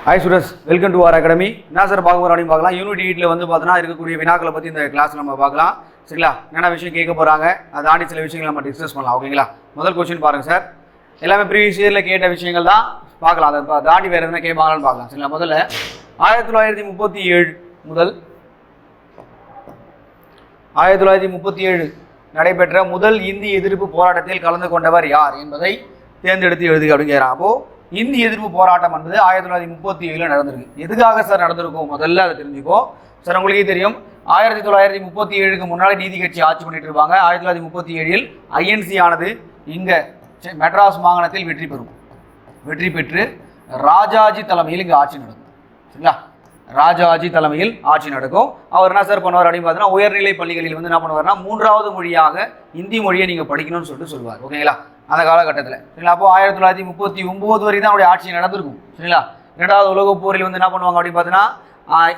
Hi students, welcome to R academy. என்ன sir பார்க்க போகிறோம் அப்படின்னு பார்க்கலாம். யூனிட் 8ல் வந்து பார்த்தோன்னா இருக்கக்கூடிய வினாக்களை பற்றி இந்த கிளாஸ் நம்ம பார்க்கலாம். சரிங்களா? என்னென்ன விஷயம் கேட்க போகிறாங்க, அதை தாண்டி சில விஷயங்களை நம்ம டிஸ்கஸ் பண்ணலாம். ஓகேங்களா? முதல் கொஸ்டின் பாருங்கள் சார். எல்லாமே ப்ரீவியஸ் இயரில் கேட்ட விஷயங்கள் தான் பார்க்கலாம். அதை தாண்டி வேறு எதுனா கேட்பாங்களான்னு பார்க்கலாம். சரிங்களா? முதல்ல 1937 முதல் 1937 நடைபெற்ற முதல் இந்தி எதிர்ப்பு போராட்டத்தில் கலந்து கொண்டவர் யார் என்பதை தேர்ந்தெடுத்து எழுதுக அப்படின்னு கேட்குறான். அப்போது இந்தி எதிர்ப்பு போராட்டம் என்பது 1937 நடந்திருக்கு. எதுக்காக சார் நடந்திருக்கும் முதல்ல அதை தெரிஞ்சுக்கோ சார். உங்களுக்கே தெரியும், 1937க்கு முன்னாடி நீதி கட்சி ஆட்சி பண்ணிட்டு இருப்பாங்க. 1937 ஐஎன்சி ஆனது இங்கே மெட்ராஸ் மாகாணத்தில் வெற்றி பெற்று ராஜாஜி தலைமையில் இங்கே ஆட்சி நடக்கும். சரிங்களா? ராஜாஜி தலைமையில் ஆட்சி நடக்கும். அவர் என்ன சார் பண்ணுவார் அப்படின்னு பார்த்தீங்கன்னா, உயர்நிலை பள்ளிகளில் வந்து என்ன பண்ணுவார்னா 3வது மொழியாக இந்தி மொழியை நீங்கள் படிக்கணும்னு சொல்லுவார். ஓகேங்களா? அந்த காலகட்டத்தில். சரிங்களா? அப்போ 1939 வரை தான் அவருடைய ஆட்சி நடந்திருக்கும். சரிங்களா? 2வது உலகப் போரில் வந்து என்ன பண்ணுவாங்க அப்படின்னு பார்த்தீங்கன்னா,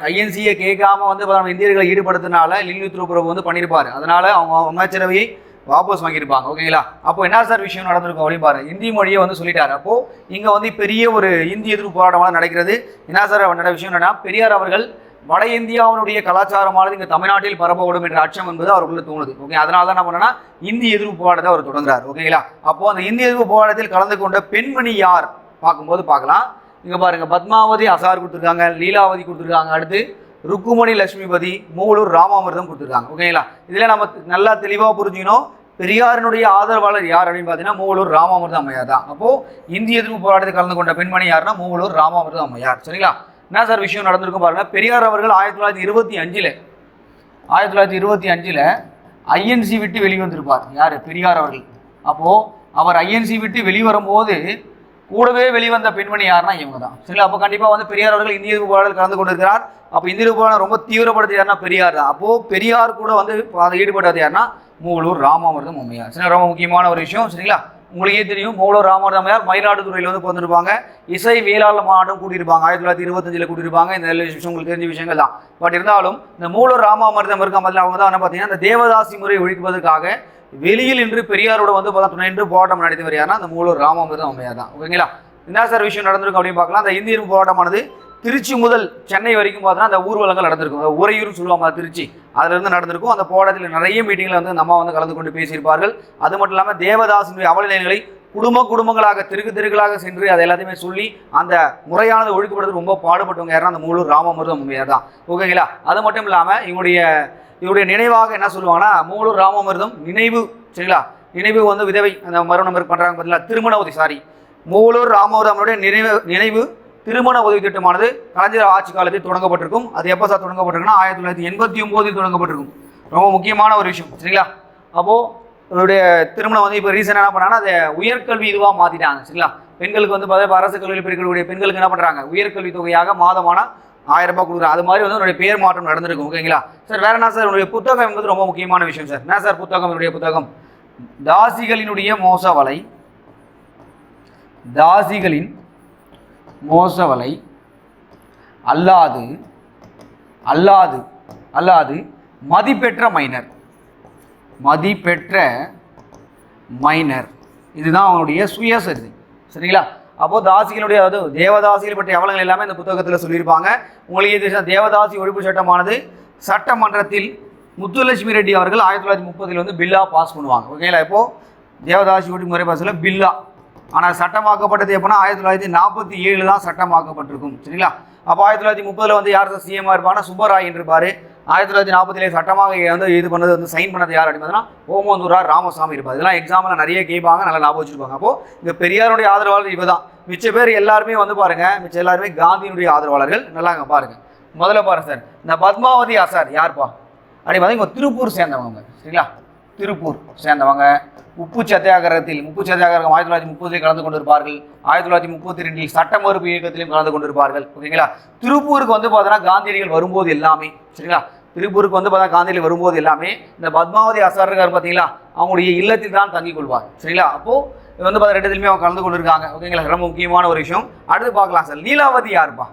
ஐஎன்சியை கேட்காம வந்து நம்ம இந்தியர்களை ஈடுபடுத்தினால லில்லித்ரு பிரபு வந்து பண்ணியிருப்பார். அதனால அவங்க அமைச்சரவையை வாபஸ் வாங்கியிருப்பாங்க. ஓகேங்களா? அப்போ என்ன சார் விஷயம் நடந்திருக்கும் அப்படின்னு பாருங்க. இந்தி மொழியை வந்து சொல்லிட்டாரு. அப்போ இங்கே வந்து பெரிய ஒரு இந்தி எதிர்ப்பு போராட்டமாக நடக்கிறது. என்ன சார் நடந்த விஷயம் என்னன்னா, பெரியார் அவர்கள் வட இந்தியாவினுடைய கலாச்சாரமானது இங்கே தமிழ்நாட்டில் பரப்பப்படும் என்ற அச்சம் என்பது அவருக்குள்ள தோணுது. ஓகே, அதனால தான் என்ன பண்ணனா இந்தி எதிர்ப்பு போராட்டத்தை அவர் தொடங்குறாரு. ஓகேங்களா? அப்போ அந்த இந்தி எதிர்ப்பு போராட்டத்தில் கலந்து கொண்ட பெண்மணி யார் பார்க்கும்போது பார்க்கலாம். இங்கே பாருங்க, பத்மாவதி அசார் கொடுத்துருக்காங்க, லீலாவதி கொடுத்துருக்காங்க, அடுத்து ருக்குமணி லட்சுமிபதி, மூவலூர் ராமாமிர்தம் கொடுத்துருக்காங்க. ஓகேங்களா? இதில் நம்ம நல்லா தெளிவாக புரிஞ்சுக்கணும், பெரியாரினுடைய ஆதரவாளர் யார் அப்படின்னு பார்த்தீங்கன்னா மூவலூர் ராமாமிர்தம் அம்மையார் தான். அப்போ இந்தி எதிர்ப்பு போராட்டத்தில் கலந்து கொண்ட பெண்மணி யாருன்னா மூவலூர் ராமாமிர்தம் அம்மையார். சரிங்களா? என்ன சார் விஷயம் நடந்திருக்கும் பாருங்க. பெரியார் அவர்கள் 1925 ஐஎன்சி விட்டு வெளிவந்திருப்பார். யார்? பெரியார் அவர்கள். அப்போ அவர் ஐஎன்சி விட்டு வெளிவரும்போது கூடவே வெளிவந்த பெண்மணி யாருன்னா இவங்க தான். சரிங்களா? அப்போ கண்டிப்பாக வந்து பெரியார் அவர்கள் இந்திய எதிர்ப்பு போராட்டத்தில் கலந்து கொண்டிருக்கிறார். அப்போ இந்திய எதிர்ப்பு போராட்டம் ரொம்ப தீவிரப்படுத்தி யாருன்னா பெரியார் தான். அப்போ பெரியார் கூட வந்து அதை ஈடுபட்டது யாருன்னா மூவலூர் ராமாமிர்தம் அம்மையார். சரிங்களா? ரொம்ப முக்கியமான ஒரு விஷயம். சரிங்களா? உங்களுக்கே தெரியும், மூவலூர் ராமாமிர்தம் அம்மையார் மயிலாடுதுறையில் வந்து பிறந்திருப்பாங்க. இசை வேளாளர் மாநாட்டம் கூட்டியிருப்பாங்க. 1925 கூட்டியிருப்பாங்க. இந்த விஷயம் உங்களுக்கு தெரிஞ்ச விஷயங்கள் தான். பட் இருந்தாலும் இந்த மூவலூர் ராமாமிர்தம் இருக்க மாதிரி அவங்க தான் என்ன பார்த்தீங்கன்னா, இந்த தேவதாசி முறை ஒழிப்பதற்காக வெளியில் இன்று பெரியாரோட வந்து துணை நின்று போராட்டம் நடத்தி யாருன்னா அந்த மூவலூர் ராமாமிர்தம் அம்மையார் தான். ஓகேங்களா? என்ன சார் விஷயம் நடந்திருக்கும் அப்படின்னு பார்க்கலாம். அந்த இந்திய போராட்டமானது திருச்சி முதல் சென்னை வரைக்கும் பார்த்தோன்னா அந்த ஊர்வலங்கள் நடந்திருக்கும். உறையூர்னு சொல்லுவாங்க திருச்சி, அதிலிருந்து நடந்திருக்கும். அந்த போராட்டத்தில் நிறைய மீட்டிங்கில் வந்து நம்ம வந்து கலந்து கொண்டு பேசியிருப்பார்கள். அது மட்டும் இல்லாமல் தேவதாசினுடைய அவலநிலைகளை குடும்பங்களாக தெருக்களாக சென்று அதை எல்லாத்தையுமே சொல்லி அந்த முறையானது ஒழிக்கப்படுறது ரொம்ப பாடுபட்டவங்க யாருன்னா அந்த மூவலூர் ராமாமிர்தம் அம்மையார் தான். ஓகேங்களா? அது மட்டும் இல்லாமல் இவருடைய நினைவாக என்ன சொல்லுவாங்கன்னா மூவலூர் ராமாமிர்தம் நினைவு. சரிங்களா? நினைவு வந்து விதவை அந்த மறுமணம் பண்ணுறாங்க பார்த்தீங்களா, திருமண உதவி மூவலூர் ராமாமிர்தமுடைய நினைவு திருமண உதவி திட்டமானது கலைஞர் ஆட்சி காலத்தில் தொடங்கப்பட்டிருக்கும். அது எப்போ சார் தொடங்கப்பட்டிருக்குன்னா 1989 தொடங்கப்பட்டிருக்கும். ரொம்ப முக்கியமான ஒரு விஷயம். சரிங்களா? அப்போது இவருடைய திருமணம் வந்து இப்போ ரீசெண்டாக என்ன பண்ணாங்கன்னா அதை உயர்கல்வி இதுவாக மாற்றிட்டாங்க. சரிங்களா? பெண்களுக்கு வந்து பார்த்தா அரசு கல்வியில் படிக்கக்கூடிய பெண்களுக்கு என்ன பண்ணுறாங்க, உயர்கல்வி தொகையாக மாதமான 1000 ரூபாய் கொடுக்குறாங்க. அது மாதிரி வந்து உங்களுடைய பேர் மாற்றம் நடந்திருக்கும். ஓகேங்களா? சார் வேற என்ன சார் உங்களுடைய புத்தகம் என்பது ரொம்ப முக்கியமான விஷயம் சார். என்ன சார் புத்தகம்? என்னுடைய புத்தகம் தாசிகளினுடைய மோசவலை, தாசிகளின் மோசவலை அல்லாது மதிப்பெற்ற மைனர், இதுதான் அவனுடைய சுயசரிதை. சரிங்களா? அப்போது தாசிகளுடைய, அதாவது தேவதாசிகள் பற்றிய அவலங்கள் எல்லாமே இந்த புத்தகத்தில் சொல்லியிருப்பாங்க. உங்களுக்கு தேவதாசி ஒழிப்பு சட்டமானது சட்டமன்றத்தில் முத்துலட்சுமி ரெட்டி அவர்கள் 1930 வந்து பில்லா பாஸ் பண்ணுவாங்க. ஓகேங்களா? இப்போது தேவதாசி ஒழிப்பு முறை பாஸில் பில்லா, ஆனால் சட்டமாக்கப்பட்டது எப்போனா 1947 தான் சட்டமாக்கப்பட்டிருக்கும். சரிங்களா? அப்போ 1930 வந்து யார் சிஎம்மாக இருப்பாங்கன்னா சுப்பராய் இருப்பார். 1947 சட்டமாக வந்து இது பண்ணது வந்து சைன் பண்ணது யார் அப்படின்னு பார்த்தீங்கன்னா ஓமந்தூரார் ராமசாமி இருப்பார். இதெல்லாம் எக்ஸாமில் நிறைய கேட்பாங்க, நல்லா ஞாபகம் வச்சுருப்பாங்க. அப்போது இந்த பெரியாருடைய ஆதரவாளர் இவ தான். மிச்ச பேர் எல்லாருமே வந்து பாருங்கள், மிச்சம் எல்லாருமே காந்தியினுடைய ஆதரவாளர்கள். நல்லா பாருங்கள். முதல்ல பாருங்க சார், இந்த பத்மாவதி ஆசார் யார்ப்பா அப்படி பார்த்தீங்கன்னா திருப்பூர் சேர்ந்தவங்க. சரிங்களா? திருப்பூர் சேர்ந்தவங்க. உப்பு சத்தியாகிரகம் 1930 கலந்து கொண்டிருப்பார்கள். 1932 சட்ட மறுப்பு இயக்கத்திலையும் கலந்து கொண்டிருப்பார்கள். ஓகேங்களா? திருப்பூருக்கு வந்து பார்த்தீங்கன்னா காந்தியடிகள் வரும்போது எல்லாமே, சரிங்களா, திருப்பூருக்கு வந்து பார்த்தா காந்தியடிகள் வரும்போது எல்லாமே இந்த பத்மாவதி ஆசார் பார்த்தீங்களா, அவங்களுடைய இல்லத்தில் தான் தங்கிக் கொள்வார். சரிங்களா? அப்போது வந்து பார்த்தா 2 அவங்க கலந்து கொண்டிருக்காங்க. ஓகேங்களா? ரொம்ப முக்கியமான ஒரு விஷயம். அடுத்து பார்க்கலாம் சார், லீலாவதி யாருப்பா?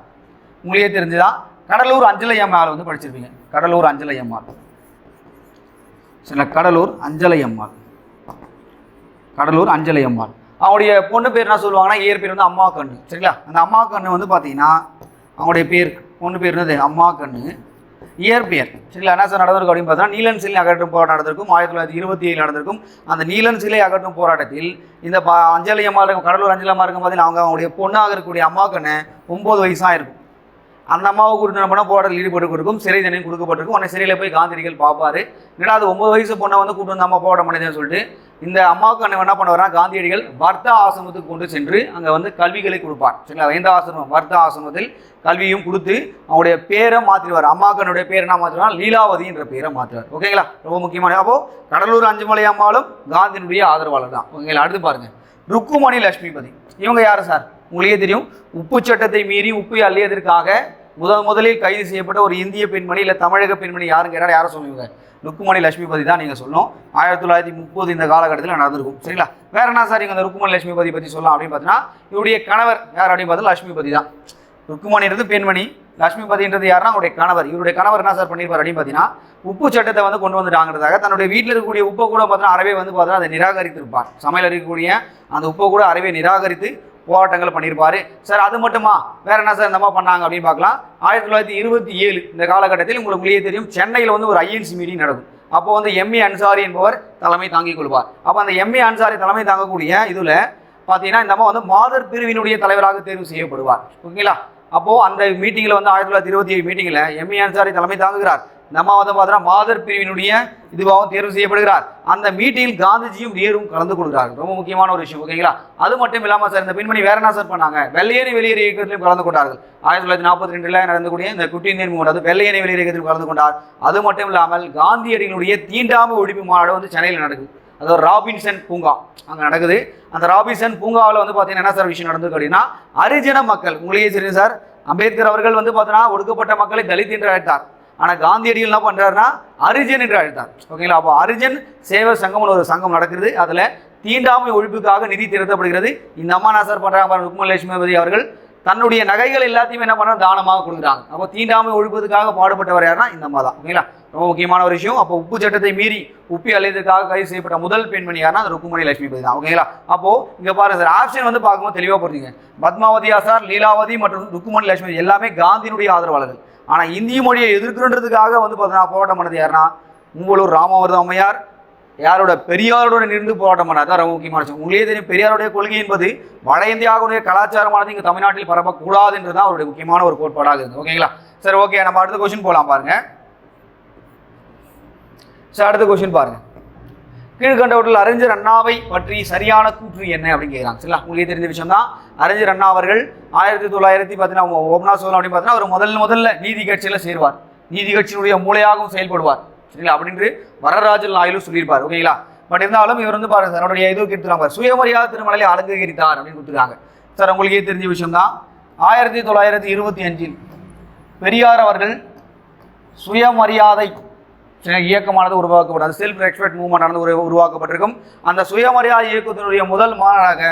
உங்களுக்கே தெரிஞ்சுதான், கடலூர் அஞ்சலை அம்மாள் வந்து படிச்சிருப்பீங்க. கடலூர் அஞ்சலை அம்மாள். சரிங்களா? கடலூர் அஞ்சலை அம்மாள். அவங்களுடைய பொண்ணு பேர் என்ன சொல்லுவாங்கன்னா, இயற்பேர் வந்து அம்மா கண்ணு. சரிங்களா? அந்த அம்மா கண்ணு வந்து பார்த்தீங்கன்னா அவங்களுடைய பேர் பொண்ணு பேர் என்னது அம்மா கண்ணு, இயற்பெயர் சரிங்களா என்ன சார் நடந்திருக்கும் அப்படின்னு பார்த்தா நீலன் சிலை அகற்றும் போராட்டம் நடந்திருக்கும் 1927 நடந்திருக்கும். அந்த நீலன் சிலை அகற்றும் போராட்டத்தில் இந்த அஞ்சலி அம்மா இருக்கும், கடலூர் அஞ்சலி அம்மா இருக்கும் பார்த்தீங்கன்னா அவங்களுடைய பொண்ணாக இருக்கக்கூடிய அம்மா கண்ணு 9 வயசாக இருக்கும். அந்த அம்மாவை கூட்டு என்ன பண்ண போராட்டத்தில் ஈடுபட்டு கொடுக்கும், சிறை தண்டனை கொடுக்கப்பட்டிருக்கும். உடனே சிறையில் போய் காந்தியடிகள் பார்ப்பாரு. என்னடா அது 9 வயசு பொண்ணை வந்து கூட்டு வந்து அம்மா போராட்டம் பண்ணியதுன்னு சொல்லிட்டு இந்த அம்மாவுக்கு அண்ணன் என்ன பண்ணுவார்னா காந்தியடிகள் வர்த்தா ஆசிரமத்துக்கு கொண்டு சென்று அங்கே வந்து கல்விகளை கொடுப்பார் சரிங்களா. வேந்த ஆசிரமம் வர்த்தா ஆசிரமத்தில் கல்வியும் கொடுத்து அவங்களுடைய பேரை மாற்றிடுவார். அம்மாக்கனுடைய பேர் என்ன மாற்றுவார், லீலாவதி என்ற பேரை மாற்றுவார். ஓகேங்களா, ரொம்ப முக்கியமான. அப்போது கடலூர் அஞ்சுமலை அம்மாளும் காந்தியினுடைய ஆதரவாளர் தான். ஓகேங்களா, அடுத்து பாருங்கள் ருக்குமணி லட்சுமிபதி. இவங்க யார் சார், உங்களுக்கே தெரியும். உப்பு சட்டத்தை மீறி உப்பு அள்ளியதற்காக முதலில் கைது செய்யப்பட்ட ஒரு இந்திய பெண்மணி இல்லை தமிழக பெண்மணி யாருன்னு கேட்டால் யாரை சொல்லுவீங்க, ருக்குமணி லட்சுமிபதி தான் நீங்கள் சொல்லணும். 1930 இந்த காலகட்டத்தில் நடந்திருக்கும் சரிங்களா. வேற என்ன சார் இங்கே இந்த ருக்குமணி லட்சுமிபதி பற்றி சொல்லலாம் அப்படின்னு பார்த்தீங்கன்னா இவருடைய கணவர் யார் அப்படின்னு பார்த்தா லட்சுமிபதி தான். ருக்குமணின்றது பெண்மணி, லட்சுமிபதின்றது யாருன்னா அவருடைய கணவர். இவருடைய கணவர் என்ன சார் பண்ணியிருப்பார் அப்படின்னு பார்த்தீங்கன்னா உப்பு சட்டத்தை வந்து கொண்டு வந்துட்டாங்கிறதாக தன்னுடைய வீட்டில் இருக்கக்கூடிய உப்பை கூட பார்த்தீங்கன்னா அறவே வந்து பார்த்தீங்கன்னா அதை நிராகரித்திருப்பார். சமையல் இருக்கக்கூடிய அந்த உப்பை கூட அறவே நிராகரித்து போராட்டங்கள் பண்ணியிருப்பாரு சார். அது மட்டுமா வேற என்ன சார் இந்த மாதிரி பண்ணாங்க அப்படின்னு பார்க்கலாம். 1927 இந்த காலகட்டத்தில் உங்களுக்கு தெரியும் சென்னையில் வந்து ஒரு ஐஎன்சி மீட்டிங் நடக்கும். அப்போ வந்து எம்ஏ அன்சாரி என்பவர் தலைமை தாங்கிக் கொள்வார். அப்போ அந்த எம்ஏ அன்சாரி தலைமை தாங்கக்கூடிய இதில் பார்த்தீங்கன்னா இந்த அம்மா வந்து மாதர் பிரிவினுடைய தலைவராக தேர்வு செய்யப்படுவார். ஓகேங்களா, அப்போது அந்த மீட்டிங்கில் வந்து 1927 மீட்டிங்கில் எம்ஏ அன்சாரி தலைமை தாங்குகிறார். நம்ம வந்து பார்த்தோன்னா மாதர் பிரிவினுடைய இதுவாகவும் தேர்வு செய்யப்படுகிறார். அந்த மீட்டிங்கில் காந்திஜியும் நேரும் கலந்து கொள்கிறார்கள். ரொம்ப முக்கியமான ஒரு விஷயம். ஓகேங்களா, அது மட்டும் இல்லாமல் சார் இந்த பெண்மணி வேற என்ன சார் பண்ணாங்க, வெள்ளையனே வெளியேறு இயக்கத்திலும் கலந்து கொண்டார்கள். 1942 நடந்தக்கூடிய இந்த குட் இந்தியன் மூவ்மெண்ட் அது வெள்ளையனே வெளியேறு இயக்கத்தில் கலந்து கொண்டார். அது மட்டும் இல்லாமல் காந்தியடிகளுடைய தீண்டாமை ஒழிப்பு மாநாடு வந்து சென்னையில் நடக்குது. அது ஒரு ராபின்சன் பூங்கா அங்கே நடக்குது. அந்த ராபின்சன் பூங்காவில் வந்து பார்த்தீங்கன்னா என்ன சார் விஷயம் நடந்தது அப்படின்னா ஹரிஜன மக்கள் உங்களுக்கே தெரியும் சார். அம்பேத்கர் அவர்கள் வந்து பார்த்தீங்கன்னா ஒடுக்கப்பட்ட மக்களை தலித் என்று அழைத்தார். ஆனால் காந்தியடிகள் என்ன பண்ணுறாருன்னா ஹரிஜன் என்று அழைத்தார். ஓகேங்களா, அப்போ ஹரிஜன் சேவை சங்கம்னு ஒரு சங்கம் நடக்குது. அதில் தீண்டாமை ஒழிப்புக்காக நிதி திரட்டப்படுகிறது. இந்த அம்மா என்ன சார் பண்ணுறாங்க, ருக்குமணி லட்சுமிபதி அவர்கள் தன்னுடைய நகைகள் எல்லாத்தையுமே என்ன பண்ணுறாங்க, தானமாக கொடுக்குறாங்க. அப்போ தீண்டாமை ஒழிப்பதற்காக பாடுபட்டவர் யாருன்னா இந்த அம்மா தான். ஓகேங்களா, ரொம்ப முக்கியமான ஒரு விஷயம். அப்போ உப்பு சட்டத்தை மீறி உப்பி அள்ளியதற்காக கைது செய்யப்பட்ட முதல் பெண்மணி யாருன்னா அந்த ருக்குமணி லட்சுமிபதி தான். ஓகேங்களா, அப்போ இங்கே பாருங்க சார் ஆப்ஷன் வந்து பார்க்கும்போது தெளிவாக போடுறீங்க. பத்மாவதி ஆசார், லீலாவதி மற்றும் ருக்குமணி லட்சுமி எல்லாமே காந்தியினுடைய ஆதரவாளர்கள். ஆனால் இந்திய மொழியை எதிர்க்கிறதுக்காக வந்து பார்த்தீங்கன்னா போராட்டம் பண்ணது யாருன்னா உங்களூர் ராமவர்தம் அம்மையார், யாரோட பெரியாரோட நின்று போராட்டம் பண்ணார் தான் ரொம்ப முக்கியமான விஷயம். உங்களே தெரியும் பெரியாருடைய கொள்கை என்பது வட இந்தியாவுடைய கலாச்சாரமானது இங்கே தமிழ்நாட்டில் பரப்பக்கூடாது என்றுதான் அவருடைய முக்கியமான ஒரு கோட்பாடாக இருந்தது. ஓகேங்களா சரி, ஓகே நம்ம அடுத்த கொஸ்டின் போகலாம் பாருங்க. சார் அடுத்த கொஸ்டின் பாருங்க. கீழ்கண்டவற்றில் அறிஞர் அண்ணாவை பற்றி சரியான கூற்று என்ன அப்படின்னு கேட்குறாங்க. சரிங்களா, உங்களுக்கு தெரிஞ்ச விஷயம் தான். அறிஞர் அண்ணா அவர்கள் 1900 பார்த்தீங்கன்னா ஓபனா சொல்லலாம் அப்படின்னு பார்த்தீங்கன்னா அவர் முதல்ல நீதி கட்சியில் சேருவார். நீதி கட்சியினுடைய மூளையாகவும் செயல்படுவார். சரிங்களா, அப்படின்று வரராஜன் நாயிலும் சொல்லியிருப்பார். ஓகேங்களா, பட் இருந்தாலும் இவர் வந்து பாருங்க அவருடைய இது கேட்டுருக்காங்க சுயமரியாதை திருமணலை அலங்கரித்தார் அப்படின்னு கொடுத்துருக்காங்க. சார் உங்களுக்கே தெரிஞ்ச விஷயம் தான். 1925 பெரியார் அவர்கள் சுயமரியாதை இயக்கமானது உருவாக்கப்பட்டது. செல்ஃப் ரெஸ்பெக்ட் மூவ்மெண்ட் ஆனது உருவாக்கப்பட்டிருக்கும். அந்த சுயமரியாதை இயக்கத்தினுடைய முதல் மாநாடாக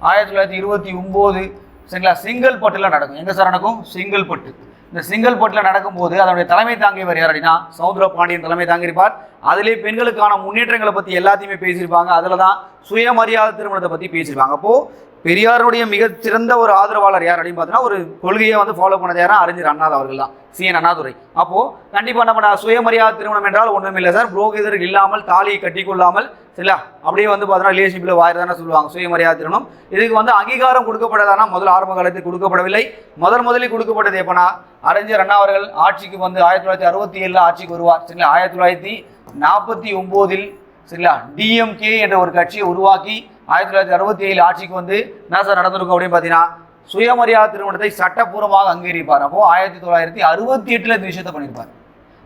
1929 சரிங்களா செங்கல்பட்டில் நடக்கும். எங்கே சார் நடக்கும், செங்கல்பட்டு. இந்த செங்கல்பட்டில் நடக்கும்போது அதனுடைய தலைமை தாங்கியவர் யார் அப்படின்னா சவுந்தர பாண்டியன் தலைமை தாங்கியிருப்பார். அதிலே பெண்களுக்கான முன்னேற்றங்களை பற்றி எல்லாத்தையுமே பேசியிருப்பாங்க. அதில் தான் சுயமரியாதை திருமணத்தை பற்றி பேசியிருப்பாங்க. அப்போது பெரியாருடைய மிகச்சிறந்த ஒரு ஆதரவாளர் யார் அப்படின்னு பார்த்தீங்கன்னா ஒரு கொள்கையை வந்து ஃபாலோ பண்ணது யாரா அறிஞர் அண்ணா அவர்கள் தான், CN அண்ணாதுரை. அப்போது கண்டிப்பாக நம்ம சுயமரியாதை திருமணம் என்றால் ஒன்றும் இல்லை சார், புரோகிதர்கள் இல்லாமல் தாலியை கட்டிக்கொள்ளாமல் சரிங்களா அப்படியே வந்து பார்த்தீங்கன்னா ரிலேஷன்ஷிப்பில் வாயிறு தானே சொல்லுவாங்க சுயமரியாதை திருமணம். இதுக்கு வந்து அங்கீகாரம் கொடுக்கப்பட்டதானா முதல் ஆரம்ப காலத்தில் கொடுக்கப்படவில்லை. முதலில் கொடுக்கப்பட்டது எப்போனா அறிஞர் அண்ணா அவர்கள் ஆட்சிக்கு வந்து 1967 ஆட்சிக்கு வருவார். சரிங்களா, 1949 சரிங்களா DMK என்ற ஒரு கட்சியை உருவாக்கி 1967 ஆட்சிக்கு வந்து என்ன சார் நடந்திருக்கும் அப்படின்னு பார்த்தீங்கன்னா சுயமரியாதை திருமணத்தை சட்டப்பூர்வமாக அங்கீகரிப்பார். அப்போ 1968 இந்த விஷயத்தை பண்ணியிருப்பார்.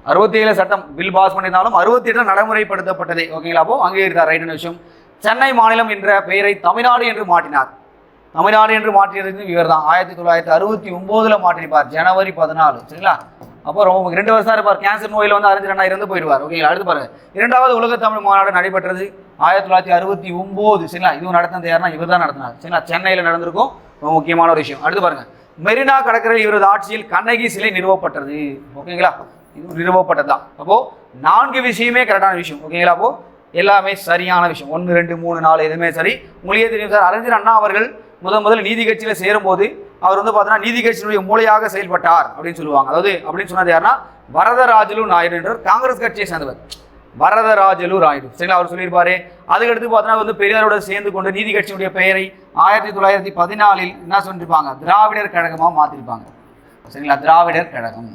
67 சட்டம் பில் பாஸ் பண்ணியிருந்தாலும் 68 நடைமுறைப்படுத்தப்பட்டதே. ஓகேங்களா, அப்போ அங்கீகரித்தார். ரைட்டான விஷயம். சென்னை மாநிலம் என்ற பெயரை தமிழ்நாடு என்று மாற்றினார். தமிழ்நாடு என்று மாற்றியது இவர் தான். 1969 மாற்றிருப்பார் ஜனவரி 14. சரிங்களா, அப்போ ரொம்ப 2 வருஷம் இருப்பார். கேன்சர் நோயில் வந்து அறிஞர் அண்ணா இறந்து போயிடுவார். ஓகேங்களா, அடுத்து பாருங்க. 2வது உலக தமிழ் மாநாடு நடைபெற்றது 1969. சரிங்களா, இதுவும் நடத்தினது யாருன்னா இவர் தான் நடத்தினார். சரிங்களா, சென்னையில் நடந்திருக்கும். ரொம்ப முக்கியமான ஒரு விஷயம். அடுத்து பாருங்க. மெரினா கடற்கரை இவரது ஆட்சியில் கண்ணகி சிலை நிறுவப்பட்டது. ஓகேங்களா, இது நிறுவப்பட்டது தான். அப்போ 4 விஷயமே கரெக்டான விஷயம். ஓகேங்களா, அப்போ எல்லாமே சரியான விஷயம். 1 2 3 4 எதுவுமே சரி. உங்களுக்கே தெரியும் சார் அறிஞர் அண்ணா அவர்கள் முதல் நீதி கட்சியில் சேரும்போது அவர் வந்து பார்த்தீங்கன்னா நீதி கட்சியினுடைய மூளையாக செயல்பட்டார் அப்படின்னு சொல்லுவாங்க. அதாவது அப்படின்னு சொன்னது யாருன்னா வரதராஜலு நாயுடு என்ற காங்கிரஸ் கட்சியை சேர்ந்தவர். வரதராஜலு நாயுடு சரிங்களா, அவர் சொல்லியிருப்பாரு. அதுக்கடுத்து பார்த்தீங்கன்னா வந்து பெரியாரோட சேர்ந்து கொண்டு நீதி கட்சியினுடைய பெயரை 1914 என்ன சொல்லியிருப்பாங்க, திராவிடர் கழகமாக மாற்றிருப்பாங்க. சரிங்களா, திராவிடர் கழகம்.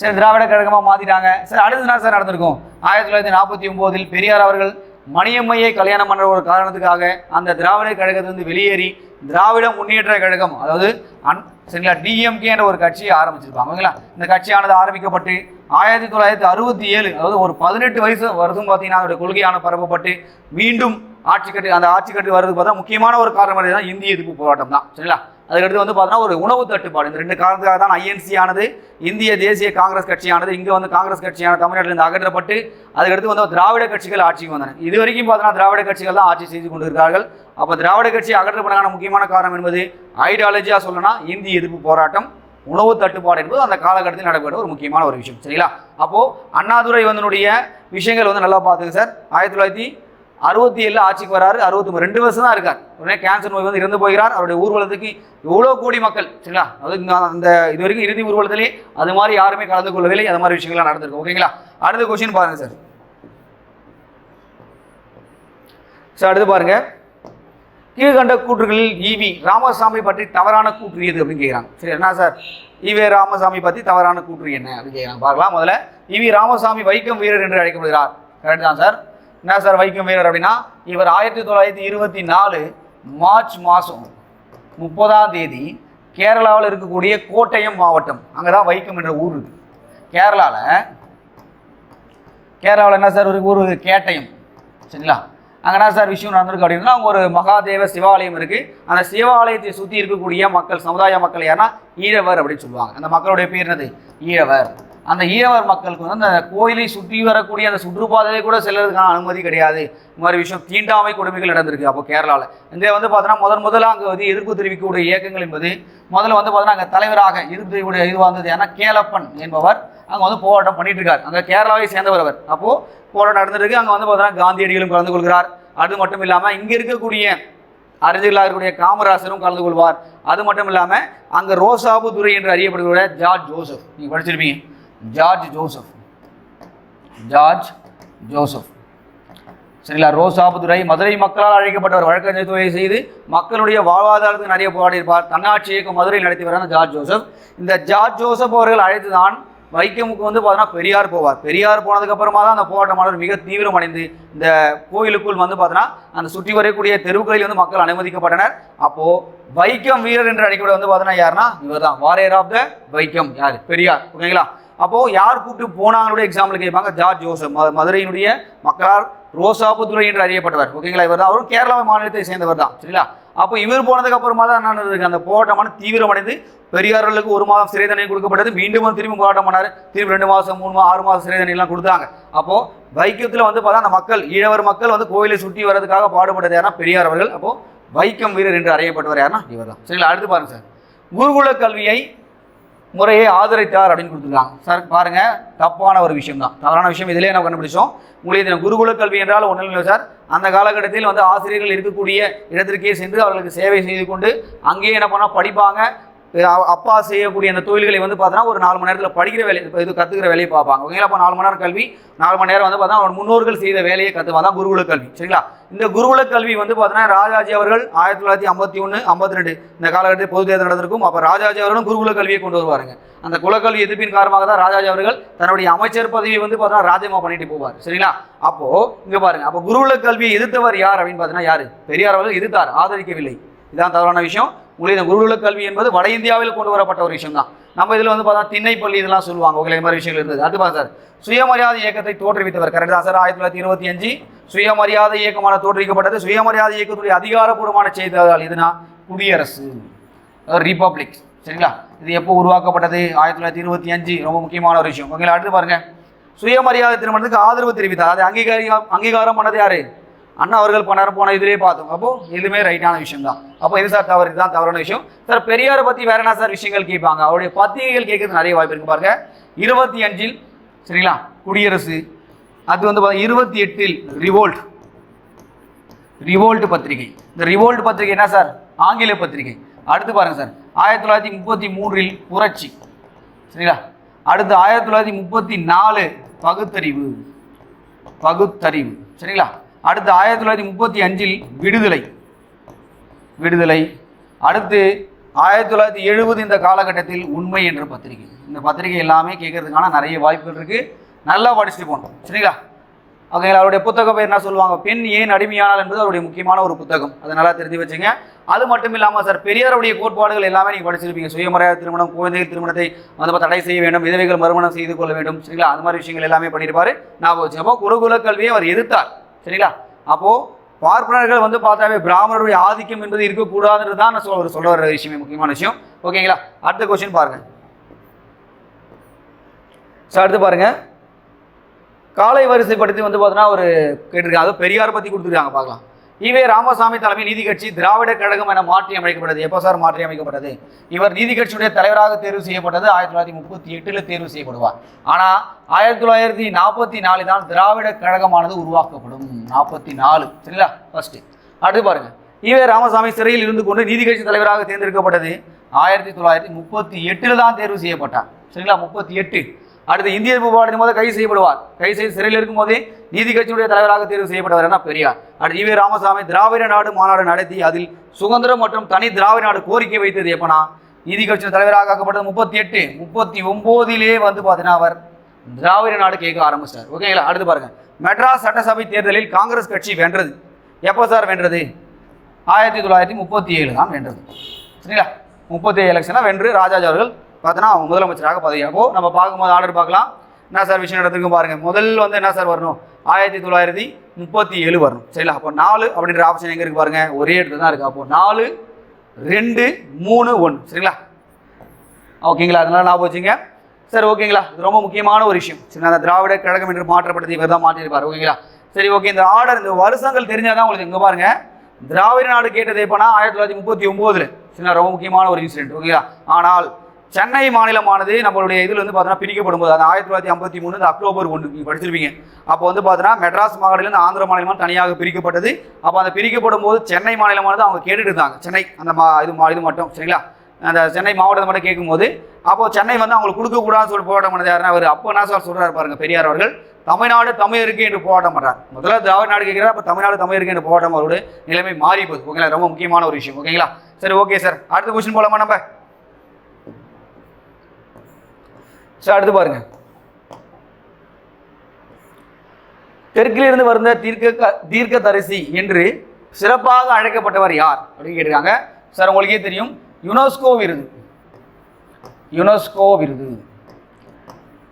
சரி, திராவிட கழகமாக மாற்றிட்டாங்க. சரி, அடுத்து என்ன சார் நடந்திருக்கும்? 1949 பெரியார் அவர்கள் மணியம்மையை கல்யாணம் பண்ணுற ஒரு காரணத்துக்காக அந்த திராவிட கழகத்திலிருந்து வெளியேறி திராவிட முன்னேற்ற கழகம், அதாவது சரிங்களா டிஎம்கே என்ற ஒரு கட்சியை ஆரம்பிச்சிருப்பாங்க. ஓகேங்களா, இந்த கட்சியானது ஆரம்பிக்கப்பட்டு 1967, அதாவது ஒரு 18 வயசு வருஷம் பார்த்தீங்கன்னா அதோட கொள்கையான பரப்பப்பட்டு மீண்டும் அந்த ஆட்சி கட்டு வர்றதுக்கு பார்த்தா முக்கியமான ஒரு காரணம் தான் இந்திய எதிர்ப்பு போராட்டம் தான். சரிங்களா, அதுக்கடுத்து வந்து பார்த்தீங்கன்னா ஒரு உணவு தட்டுப்பாடு. இந்த 2 காரணத்துக்காக தான் ஐஎன்சி ஆனது, இந்திய தேசிய காங்கிரஸ் கட்சியானது இங்கே வந்து காங்கிரஸ் கட்சியான தமிழ்நாட்டிலிருந்து அகற்றப்பட்டு அதுக்கடுத்து வந்து திராவிட கட்சிகள் ஆட்சிக்கு வந்தன. இது வரைக்கும் பார்த்தீங்கன்னா திராவிட கட்சிகள் தான் ஆட்சி செய்து கொண்டிருக்கிறார்கள். அப்போ திராவிட கட்சி அகற்றப்படான முக்கியமான காரணம் என்பது ஐடியாலஜியாக சொல்லணும்னா இந்திய எதிர்ப்பு போராட்டம், உணவு தட்டுப்பாடு என்பது அந்த காலகட்டத்தில் நடைபெற்ற ஒரு முக்கியமான ஒரு விஷயம். சரிங்களா, அப்போது அண்ணாதுரை வந்தனுடைய விஷயங்கள் வந்து நல்லா பார்த்துங்க சார். 1967 ஆட்சிக்கு வராரு. 2 வருஷம் தான் இருக்கார். உடனே கேன்சர் நோய் வந்து இறந்து போகிறார். அவருடைய ஊர்வலத்துக்கு எவ்வளோ கோடி மக்கள், சரிங்களா, அதாவது அந்த இது வரைக்கும் இறுதி ஊர்வலத்திலே அது மாதிரி யாருமே கலந்து கொள்ளவில்லை. அது மாதிரி விஷயங்கள்லாம் நடந்திருக்கு. ஓகேங்களா, அடுத்த கொஸ்டின் பாருங்க சார். அடுத்து பாருங்க, கீழ்கண்ட கூற்றுகளில் ஈவி ராமசாமி பற்றி தவறான கூற்று எது அப்படின்னு கேட்குறாங்க. சரி, என்ன சார் ஈவே ராமசாமி பற்றி தவறான கூற்று என்ன அப்படின்னு கேட்குறாங்க. பார்க்கலாம். முதல்ல ஈவி ராமசாமி வைக்கம் வீரர் என்று அழைக்கப்படுகிறார். கரெக்ட் தான் சார். என்ன சார் வைக்கம் வீரர் அப்படின்னா, இவர் 1924 மார்ச் மாதம் 30ஆம் தேதி கேரளாவில் இருக்கக்கூடிய கோட்டயம் மாவட்டம், அங்கே தான் வைக்கம் என்ற ஊர் இருக்குது. கேரளாவில் என்ன சார் ஒரு ஊர் கேட்டயம். சரிங்களா, அங்கே என்ன சார் விஷயம் நடந்திருக்கு அப்படின்னா, அங்கே ஒரு மகாதேவ சிவாலயம் இருக்குது. அந்த சிவாலயத்தை சுற்றி இருக்கக்கூடிய மக்கள், சமுதாய மக்கள் யாருன்னா ஈழவர் அப்படின்னு சொல்லுவாங்க. அந்த மக்களுடைய பேர் என்னது, ஈழவர். அந்த ஈழவர் மக்களுக்கு வந்து அந்த கோயிலை சுற்றி வரக்கூடிய அந்த சுற்றுப்பாதையை கூட செல்றதுக்கான அனுமதி கிடையாது. இந்த மாதிரி விஷயம் தீண்டாமை கொடுமைகள் நடந்திருக்கு. அப்போ கேரளாவில் இங்கே வந்து பார்த்தீங்கன்னா முதல்ல அங்கே வந்து எதிர்ப்பு தெரிவிக்கக்கூடிய இயக்கங்கள் என்பது முதல்ல வந்து பார்த்தீங்கன்னா அங்கே தலைவராக எதிர்ப்பு தெரிவிக்கக்கூடிய இதுவாக இருந்தது ஏன்னா கேலப்பன் என்பவர் அங்கே வந்து போராட்டம் பண்ணிட்டு இருக்கார். அங்கே கேரளாவை சேர்ந்தவர் அவர். அப்போது போராட்டம் நடந்திருக்கு. அங்கே வந்து பார்த்தீங்கன்னா காந்தியடிகளும் கலந்து கொள்கிறார். அது மட்டும் இல்லாமல் இங்கே இருக்கக்கூடிய அறிஞர்களாக இருக்கக்கூடிய காமராசரும் கலந்து கொள்வார். அது மட்டும் இல்லாமல் அங்கே ரோசாபு துரை என்று அறியப்படுகிற ஜார்ஜ் ஜோசப், நீங்கள் படிச்சிருப்பீங்க, ஜார்ஜ் ஜோசப் சரிங்களா. ரோசாபுதுரை மதுரை மக்களால் அழைக்கப்பட்டவர், வழக்கறிஞர் தொழிலை செய்து மக்களுடைய வாழ்வாதாரத்துக்கு நிறைய போராடியிருப்பார். தன்னாட்சி இயக்கம் மதுரையில் நடத்தி வரான ஜார்ஜ் ஜோசப். இந்த ஜார்ஜ் ஜோசப் அவர்கள் அழைத்து தான் வைக்கமுக்கு வந்து பார்த்தீங்கன்னா பெரியார் போவார். பெரியார் போனதுக்கப்புறமா தான் அந்த போராட்டமானவர் மிக தீவிரமடைந்து இந்த கோயிலுக்குள் வந்து பார்த்தீங்கன்னா அந்த சுற்றி வரக்கூடிய தெருவுகளில் வந்து மக்கள் அனுமதிக்கப்பட்டனர். அப்போது வைக்கம் வீரர் என்று அழைக்கப்பட வந்து பார்த்தீங்கன்னா யாருன்னா இவர் தான், வாரியர் ஆஃப் த வைக்கம், யார், பெரியார். ஓகேங்களா, அப்போது யார் கூப்பிட்டு போனாங்களுடைய எக்ஸாம்பிள் கேட்பாங்க, ஜார்ஜ் ஜோசப், மதுரையினுடைய மக்களால் ரோசாபுதுரை என்று அறியப்பட்டவர். ஓகேங்களா, இவர் தான். அவரும் கேரளா மாநிலத்தை சேர்ந்தவர் தான். சரிங்களா, அப்போ இவர் போனதுக்கு அப்புறமா தான் என்ன இருக்கு, அந்த போராட்டமான தீவிரமடைந்து பெரியார்களுக்கு 1 மாதம் சிறை தண்டனை கொடுக்கப்பட்டது. மீண்டும் திரும்பி போராட்டம் பண்ணார். திரும்பி 2 மாதம் 3 மாதம் 6 மாதம் சிறை தண்டனைலாம் கொடுத்தாங்க. அப்போது வைக்கத்தில் வந்து பார்த்தா அந்த மக்கள், ஈழவர் மக்கள் வந்து கோயிலை சுற்றி வரதுக்காக பாடுபட்டது யாருன்னா பெரியார் அவர்கள். அப்போது வைக்கம் வீரர் என்று அறியப்பட்டவர் யாருன்னா இவர் தான். சரிங்களா, அடுத்து பாருங்க சார், குருகுல கல்வியை முறையை ஆதரித்தார் அப்படின்னு கொடுத்துருக்காங்க. சார் பாருங்க, தப்பான ஒரு விஷயம் தான், தவறான விஷயம். இதிலே நம்ம கண்டுபிடிச்சோம். உங்களுக்கு குருகுல கல்வி என்றால் ஒன்றும் இல்லை சார். அந்த காலகட்டத்தில் வந்து ஆசிரியர்கள் இருக்கக்கூடிய இடத்திற்கே சென்று அவர்களுக்கு சேவை செய்து கொண்டு அங்கேயே என்ன பண்ணால் படிப்பாங்க. அப்பா செய்யக்கூடிய அந்த தொழில்களை வந்து பார்த்தோன்னா ஒரு 4 மணி நேரத்தில் படிக்கிற வேலை, இது கற்றுக்கிற வேலையை பார்ப்பாங்க. ஓகேங்களா, அப்போ 4 மணி நேரம் கல்வி, 4 மணி நேரம் வந்து பார்த்தா அவன் முன்னோர்கள் செய்த வேலையை கற்றுவாங்க தான் குருகுல கல்வி. சரிங்களா, இந்த குருகுல கல்வி வந்து பார்த்தோன்னா ராஜாஜி அவர்கள் 1951, 52 இந்த காலகட்டத்தில் பொது தேர்தல் நடந்திருக்கும். அப்போ ராஜாஜி அவர்களும் குருகுல கல்வியை கொண்டு வருவாருங்க. அந்த குலக்கல்வி எதிர்ப்பின் காரணமாக தான் ராஜாஜி அவர்கள் தன்னுடைய அமைச்சர் பதவியை வந்து பார்த்தோன்னா ராஜினாமா பண்ணிட்டு போவார். சரிங்களா, அப்போது இங்கே பாருங்க, அப்போ குருகுல கல்வியை எதிர்த்தவர் யார் அப்படின்னு பார்த்தீங்கன்னா யார், பெரியார் அவர்கள் எதிர்த்தார், ஆதரிக்கவில்லை. இதுதான் தவறான விஷயம். உங்களுக்கு இந்த குருகுல கல்வி என்பது வட இந்தியாவில் கொண்டு வரப்பட்ட ஒரு விஷயம் தான். நம்ம இதில் வந்து பார்த்தா திண்ணைப்பள்ளி இதெல்லாம் சொல்லுவாங்க. ஓகே, இந்த மாதிரி விஷயங்கள் இருந்தது. அடுத்து பாருங்க சார், சுயமரியாதை இயக்கத்தை தோற்றுவித்தவர். கரெக்ட் தான் சார். 1925 சுயமரியாதை இயக்கமான தோற்றுவிக்கப்பட்டது. சுயமரியாதை இயக்கத்துடைய அதிகாரப்பூர்வமான செய்தியாளர் எதுனா குடியரசு, ரிபப்ளிக். சரிங்களா, இது எப்போ உருவாக்கப்பட்டது, 1925. ரொம்ப முக்கியமான ஒரு விஷயம். ஓகேங்களா, அடுத்து பாருங்க, சுயமரியாதை திருமணத்துக்கு ஆதரவு தெரிவித்தார். அது அங்கீகாரம் பண்ணது யாரு, அண்ணா அவர்கள் போன இதிலே பார்த்தோம். அப்போது எதுவுமே ரைட்டான விஷயம் தான். அப்போ இது சார் தவறு, இதுதான் தவறான விஷயம். சார் பெரியாரை பற்றி வேற என்ன சார் விஷயங்கள் கேட்பாங்க, அவருடைய பத்திரிகைகள் கேட்கறது நிறைய வாய்ப்பு இருக்கு. பாருங்க, 25 சரிங்களா குடியரசு, அது வந்து 28 ரிவோல்ட் பத்திரிகை. இந்த ரிவோல்ட் பத்திரிகை என்ன சார், ஆங்கில பத்திரிகை. அடுத்து பாருங்க சார், 1933 புரட்சி. சரிங்களா? அடுத்து 1934 பகுத்தறிவு. சரிங்களா? அடுத்து 1935 விடுதலை. அடுத்து 1970 இந்த காலகட்டத்தில் உண்மை என்ற பத்திரிகை. இந்த பத்திரிகை எல்லாமே கேட்கறதுக்கான நிறைய வாய்ப்புகள் இருக்கு. நல்லா படிச்சுட்டு போகணும். சரிங்களா? ஓகேங்களா? அவருடைய புத்தக பேர் என்ன சொல்லுவாங்க? பெண் ஏன் அடிமையானால் என்பது அவருடைய முக்கியமான ஒரு புத்தகம். அதை நல்லா தெரிஞ்சு வச்சுங்க. அது மட்டும் இல்லாமல் சார் பெரியாருடைய கோட்பாடுகள் எல்லாமே நீங்கள் படிச்சிருப்பீங்க. சுயமரியாதை திருமணம், குழந்தைகள் திருமணத்தை வந்து தடை செய்ய வேண்டும், விதவைகள் மறுமணம் செய்து கொள்ள வேண்டும். சரிங்களா? அந்த மாதிரி விஷயங்கள் எல்லாமே பண்ணியிருப்பாரு. நான் வச்சு அப்போ குருகுல கல்வியை அவர் எதிர்த்தார். சரிங்களா? அப்போ பார்ப்பனர்கள் வந்து பார்த்தாவே பிராமணருடைய ஆதிக்கம் என்பது இருக்கக்கூடாதுன்றது தான் நான் சொல்ல வர விஷயமே முக்கியமான விஷயம். ஓகேங்களா? அடுத்த கொஸ்டின் பாருங்க. அடுத்து பாருங்க, காலை வரிசைப்படுத்தி வந்து பார்த்தீங்கன்னா ஒரு கேட்டிருக்காங்க. அது பெரியார் பற்றி கொடுத்துருக்காங்க. பார்க்கலாம். ஈவே ராமசாமி தலைமை நீதி கட்சி திராவிட கழகம் என மாற்றி அமைக்கப்பட்டது. எப்போ சார் மாற்றி அமைக்கப்பட்டது? இவர் நீதி கட்சியுடைய தலைவராக தேர்வு செய்யப்பட்டது 1938 தேர்வு செய்யப்படுவார். ஆனால் 1944 தான் திராவிட கழகமானது உருவாக்கப்படும். 44. சரிங்களா? ஃபர்ஸ்ட். அடுத்து பாருங்க, ஈவே ராமசாமி சிறையில் இருந்து கொண்டு நீதி கட்சி தலைவராக தேர்ந்தெடுக்கப்பட்டது 1938 தான் தேர்வு செய்யப்பட்டார். சரிங்களா? 38. அடுத்து இந்திய போராட்டத்தின் போது கைது செய்யப்படுவார். கைது செய்து சிறையில் இருக்கும் போதே நீதி கட்சியுடைய தலைவராக தேர்வு செய்யப்பட்டவர் என்ன? பெரியார். அடுத்து ஈவே ராமசாமி திராவிட நாடு மாநாடு நடத்தி அதில் சுதந்திரம் மற்றும் தனி திராவிட நாடு கோரிக்கை வைத்தது எப்பனா? நீதி கட்சியின் தலைவராக ஆக்கப்பட்டது 38. 39 வந்து பார்த்தீங்கன்னா அவர் திராவிட நாடு கேட்க ஆரம்பிச்சார். ஓகேங்களா? அடுத்து பாருங்க, மெட்ராஸ் சட்டசபை தேர்தலில் காங்கிரஸ் கட்சி வென்றது. எப்போ சார் வென்றது? 1937 தான் வென்றது. சரிங்களா? 37 எலெக்ஷனாக வென்று ராஜாஜி அவர்கள் பார்த்தோன்னா அவங்க முதலமைச்சராக பதவியாகோ நம்ம பார்க்கும்போது ஆர்டர் பார்க்கலாம். என்ன சார் விஷயம் நடந்திருக்கும் பாருங்க. முதல் வந்து என்ன சார் வரணும்? 1937 வரணும். சரிங்களா? அப்போ 4 அப்படின்ற ஆப்ஷன் எங்கே இருக்கு பாருங்க, ஒரே இடத்துல தான் இருக்கு. அப்போ 4, 2, 3, 1. சரிங்களா? ஓகேங்களா? அதனால ஞாபகம் வச்சுங்க. சரி, ஓகேங்களா? இது ரொம்ப முக்கியமான ஒரு விஷயம். சரி, அந்த திராவிட கழகம் என்று மாற்றப்பட்டது இவர் தான் மாற்றிருப்பார். ஓகேங்களா? சரி, ஓகே. இந்த ஆர்டர், இந்த வருஷங்கள் தெரிஞ்சாதான் உங்களுக்கு இங்கே பாருங்க, திராவிட நாடு கேட்டது எப்போனா 1939. சரிங்களா? ரொம்ப முக்கியமான ஒரு இன்சிடென்ட். ஓகேங்களா? ஆனால் சென்னை மாநிலமானது நம்மளுடைய இதில் வந்து பார்த்தீங்கன்னா பிரிக்கப்படும் போது அது 1953 அக்டோபர் 1 நீங்கள் படிச்சிருப்பீங்க. அப்போ வந்து பார்த்தீங்கன்னா மெட்ராஸ் மாநிலம் ஆந்திர மாநிலமாக தனியாக பிரிக்கப்பட்டது. அப்போ அந்த பிரிக்கப்படும் போது சென்னை மாநிலமானது அவங்க கேட்டுட்டு இருந்தாங்க. சென்னை அந்த இது மட்டும். சரிங்களா? அந்த சென்னை மாவட்டத்தை மட்டும் கேட்கும்போது அப்போ சென்னை வந்து அவங்களுக்கு கொடுக்கக்கூடாதுன்னு சொல்லி போராட்டம் பண்ணது யாருன்னா அவர். அப்போ என்ன சார் சொல்கிறார் பாருங்க, பெரியார் அவர்கள் தமிழ்நாடு தமிழருக்கு என்று போராட்டம் பண்ணுறார். முதல்ல திராவிட நாடு கேட்கிறார், அப்போ தமிழ்நாடு தமிழருக்கு என்று போராட்டம் அவருடைய நிலைமை மாறி போகுது. ஓகேங்களா? ரொம்ப முக்கியமான ஒரு விஷயம். ஓகேங்களா? சரி, ஓகே சார். அடுத்த கொஸ்டின் போலாமா நம்ம? சார் அடுத்து பாருங்க, தெற்கிலிருந்து வந்த தீர்க்கதரிசி என்று சிறப்பாக அழைக்கப்பட்டவர் யார் அப்படின்னு கேட்டிருக்காங்க. சார் உங்களுக்கே தெரியும், யுனெஸ்கோ விருது.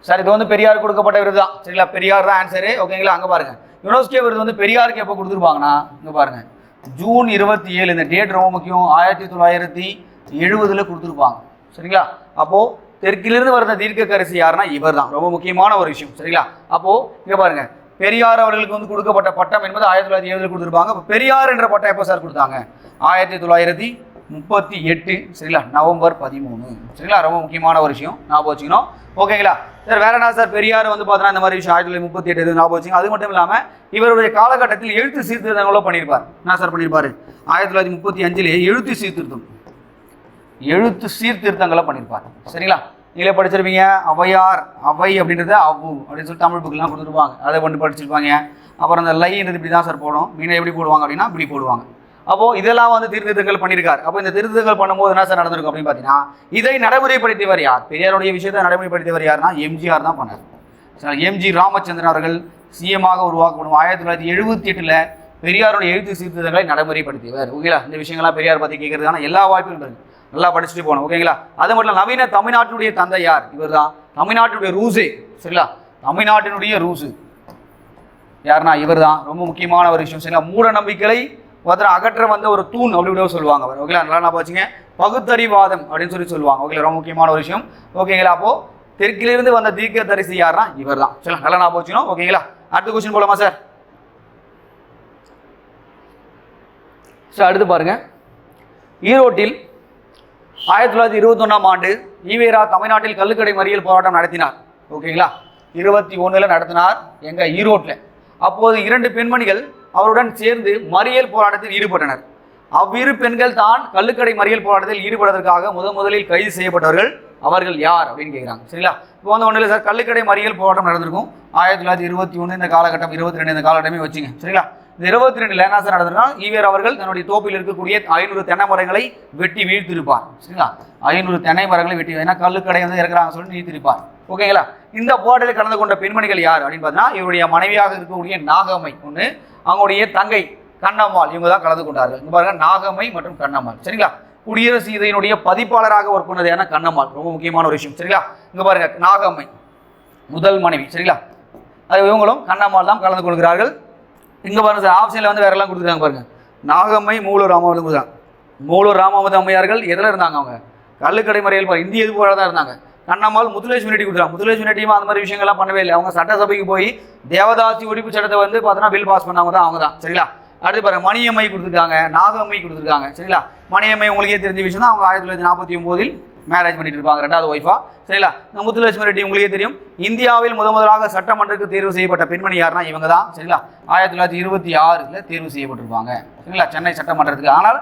சார் இது வந்து பெரியார் கொடுக்கப்பட்ட விருது தான். சரிங்களா? பெரியார் தான் ஆன்சரு. ஓகேங்களா? அங்கே பாருங்க, யுனெஸ்கோ விருது வந்து பெரியாருக்கு எப்போ கொடுத்துருப்பாங்கன்னா இங்கே பாருங்க, ஜூன் 27. இந்த டேட் ரொம்ப முக்கியம். 1970 கொடுத்துருப்பாங்க. சரிங்களா? அப்போது தெற்கிலிருந்து வந்த தீர்க்கதரிசி யாருன்னா இவர் தான். ரொம்ப முக்கியமான ஒரு விஷயம். சரிங்களா? அப்போது இங்கே பாருங்க, பெரியார் அவர்களுக்கு வந்து கொடுக்கப்பட்ட பட்டம் என்பது 1970 கொடுத்துருப்பாங்க. இப்போ பெரியார் என்ற பட்டம் எப்போ சார் கொடுத்தாங்க? 1938. சரிங்களா? நவம்பர் 13. சரிங்களா? ரொம்ப முக்கியமான ஒரு விஷயம், ஞாபகம் வச்சுக்கணும். ஓகேங்களா? சார் வேற என்ன சார்? பெரியார் வந்து பார்த்தீங்கன்னா இந்த மாதிரி விஷயம் 1938 ஞாபகம் வச்சுங்க. அது மட்டும் இல்லாமல் இவருடைய காலகட்டத்தில் எழுத்து சீர்திருத்தங்களும் பண்ணியிருப்பார். என்ன சார் பண்ணியிருப்பாரு? 1935 எழுத்து சீர்திருத்தங்களை பண்ணியிருப்பார். சரிங்களா? நீங்களே படிச்சிருப்பீங்க. அவையார், அவை அப்படின்றது அவ்வு அப்படின்னு சொல்லி தமிழ் புக்கெலாம் கொடுத்துருப்பாங்க. அதை கொண்டு படிச்சிருப்பாங்க. அப்புறம் அந்த லைன்றது இப்படி தான் சார் போடும். மீனை எப்படி போடுவாங்க அப்படின்னா இப்படி போடுவாங்க. அப்போது இதெல்லாம் வந்து திருத்தங்கள் பண்ணியிருக்காரு. அப்போ இந்த திருத்தங்கள் பண்ணும்போது என்ன சார் நடந்திருக்கும் அப்படின்னு பார்த்தீங்கன்னா, இதை நடைமுறைப்படுத்தியவர் யார்? பெரியாருடைய விஷயத்தை நடைமுறைப்படுத்தியவர் யாருன்னா எம்ஜிஆர் தான் பண்ணார். சார் எம்ஜி ராமச்சந்திரன் அவர்கள் சிஎம்மாக உருவாக்கப்படும் 1978 பெரியாருடைய எழுத்து சீர்திருத்தங்களை நடைமுறைப்படுத்தியவர். ஓகேங்களா? இந்த விஷயங்கள்லாம் பெரியார் பற்றி கேட்கறதுக்கான எல்லா வாய்ப்பும் இருக்கு. நல்லா படிச்சுட்டு போகணும். ஓகேங்களா? அது மட்டும் நவீன தமிழ்நாட்டினுடைய தந்தை யார்? இவர் தான். தமிழ்நாட்டினுடைய ரூஸே. சரிங்களா? தமிழ்நாட்டினுடைய ரூஸு யாருன்னா இவர் தான். ரொம்ப முக்கியமான ஒரு விஷயம். சரிங்களா? மூட நம்பிக்கைகளை அகற்ற வந்த ஒரு தூண் அப்படி சொல்லுவாங்க. ஓகேங்களா? நல்லா நான் வச்சுங்க. பகுத்தறிவாதம் அப்படின்னு சொல்லுவாங்க. ஓகேங்களா? ரொம்ப முக்கியமான ஒரு விஷயம். ஓகேங்களா? அப்போ தெற்கிலிருந்து வந்த தீர்க்கதரிசி யாருன்னா இவர் தான். சரி, நல்லா நான் வச்சுக்கணும். ஓகேங்களா? அடுத்த கொஸ்டின் போலாமா சார்? சார் அடுத்து பாருங்க, ஈரோட்டில் 1921 ஆண்டு ஈவேரா தமிழ்நாட்டில் கள்ளுக்கடை மறியல் போராட்டம் நடத்தினார். ஓகேங்களா? 21 நடத்தினார். எங்க? ஈரோட்டில். அப்போது 2 பெண்மணிகள் அவருடன் சேர்ந்து மறியல் போராட்டத்தில் ஈடுபட்டனர். அவ்விரு பெண்கள் தான் கள்ளுக்கடை மறியல் போராட்டத்தில் ஈடுபடுவதற்காக முதலில் கைது செய்யப்பட்டவர்கள் அவர்கள் யார் அப்படின்னு கேட்குறாங்க. சரிங்களா? இப்போ வந்து ஒன்றும் இல்லை சார், கள்ளுக்கடை மறியல் போராட்டம் நடந்திருக்கும் 1921 இந்த காலகட்டம், 22 இந்த காலகட்டமே வச்சுங்க. சரிங்களா? இந்த 22 என்ன சார் நடந்ததுன்னா, ஈவேர் அவர்கள் தன்னுடைய தோப்பில் இருக்கக்கூடிய 500 தென்னை மரங்களை வெட்டி வீழ்த்திருப்பார். சரிங்களா? 500 தென்னை மரங்களை வெட்டி, ஏன்னா கள்ளுக்கடை வந்து இறக்குறாங்க சொல்லி வீழ்த்திருப்பார். ஓகேங்களா? இந்த போராட்டத்தில் கலந்து கொண்ட பெண்மணிகள் யார் அப்படின்னு பார்த்தீங்கன்னா, இவருடைய மனைவியாக இருக்கக்கூடிய நாகம்மை ஒன்று, அவங்களுடைய தங்கை கண்ணம்மாள், இவங்க தான் கலந்து கொண்டார்கள். இங்க பாருங்க, நாகம்மை மற்றும் கண்ணம்மாள். சரிங்களா? குடியரசு இதழினுடைய பதிப்பாளராக ஒர்க் பண்ணது ஏன்னா கண்ணம்மாள், ரொம்ப முக்கியமான ஒரு விஷயம். சரிங்களா? இங்க பாருங்க, நாகம்மை முதல் மனைவி. சரிங்களா? அது இவங்களும் கண்ணம்மாள் தான் கலந்து கொள்கிறார்கள். இங்க பாருங்க சார், ஆப்ஷன்ல வந்து வேற எல்லாம் கொடுத்துருக்காங்க பாருங்க. நாகம்மை மூலூர் ராமாவதி கொடுத்தாங்க. மூலூர் ராமாவதி அம்மையார்கள் எதில் இருந்தாங்க? அவங்க கள்ளுக்கடை மறியல் இந்திய எதிர்ப்போராக தான் இருந்தாங்க. கண்ணம்மாள் முத்துலட்சுமி ரெட்டி கொடுத்தாங்க. முத்துலட்சுமி ரெட்டியும் அந்த மாதிரி விஷயங்கள்லாம் பண்ணவே இல்லை. அவங்க சட்டசபைக்கு போய் தேவதாசி ஒழிப்பு சட்டத்தை வந்து பார்த்தோன்னா பில் பாஸ் பண்ணவங்க தான் அவங்க தான். சரிங்களா? அடுத்து பாருங்க, மணியம்மை கொடுத்துருக்காங்க, நாகம்மை கொடுத்துருக்காங்க. சரிங்களா? மணியம்மை உங்களுக்கே தெரிஞ்ச விஷயம் தான், அவங்க 1949 மேரேஜ் பண்ணிட்டு இருப்பாங்க, 2வது ஒய்ஃபா. சரிங்களா? இந்த முத்துலட்சுமி ரெட்டி உங்களுக்கே தெரியும், இந்தியாவில் முதலாக சட்டமன்றத்துக்கு தேர்வு செய்யப்பட்ட பெண்மணி யாருன்னா இவங்க தான். சரிங்களா? 1926 தேர்வு செய்யப்பட்டிருப்பாங்க. சரிங்களா? சென்னை சட்டமன்றத்துக்கு. ஆனால்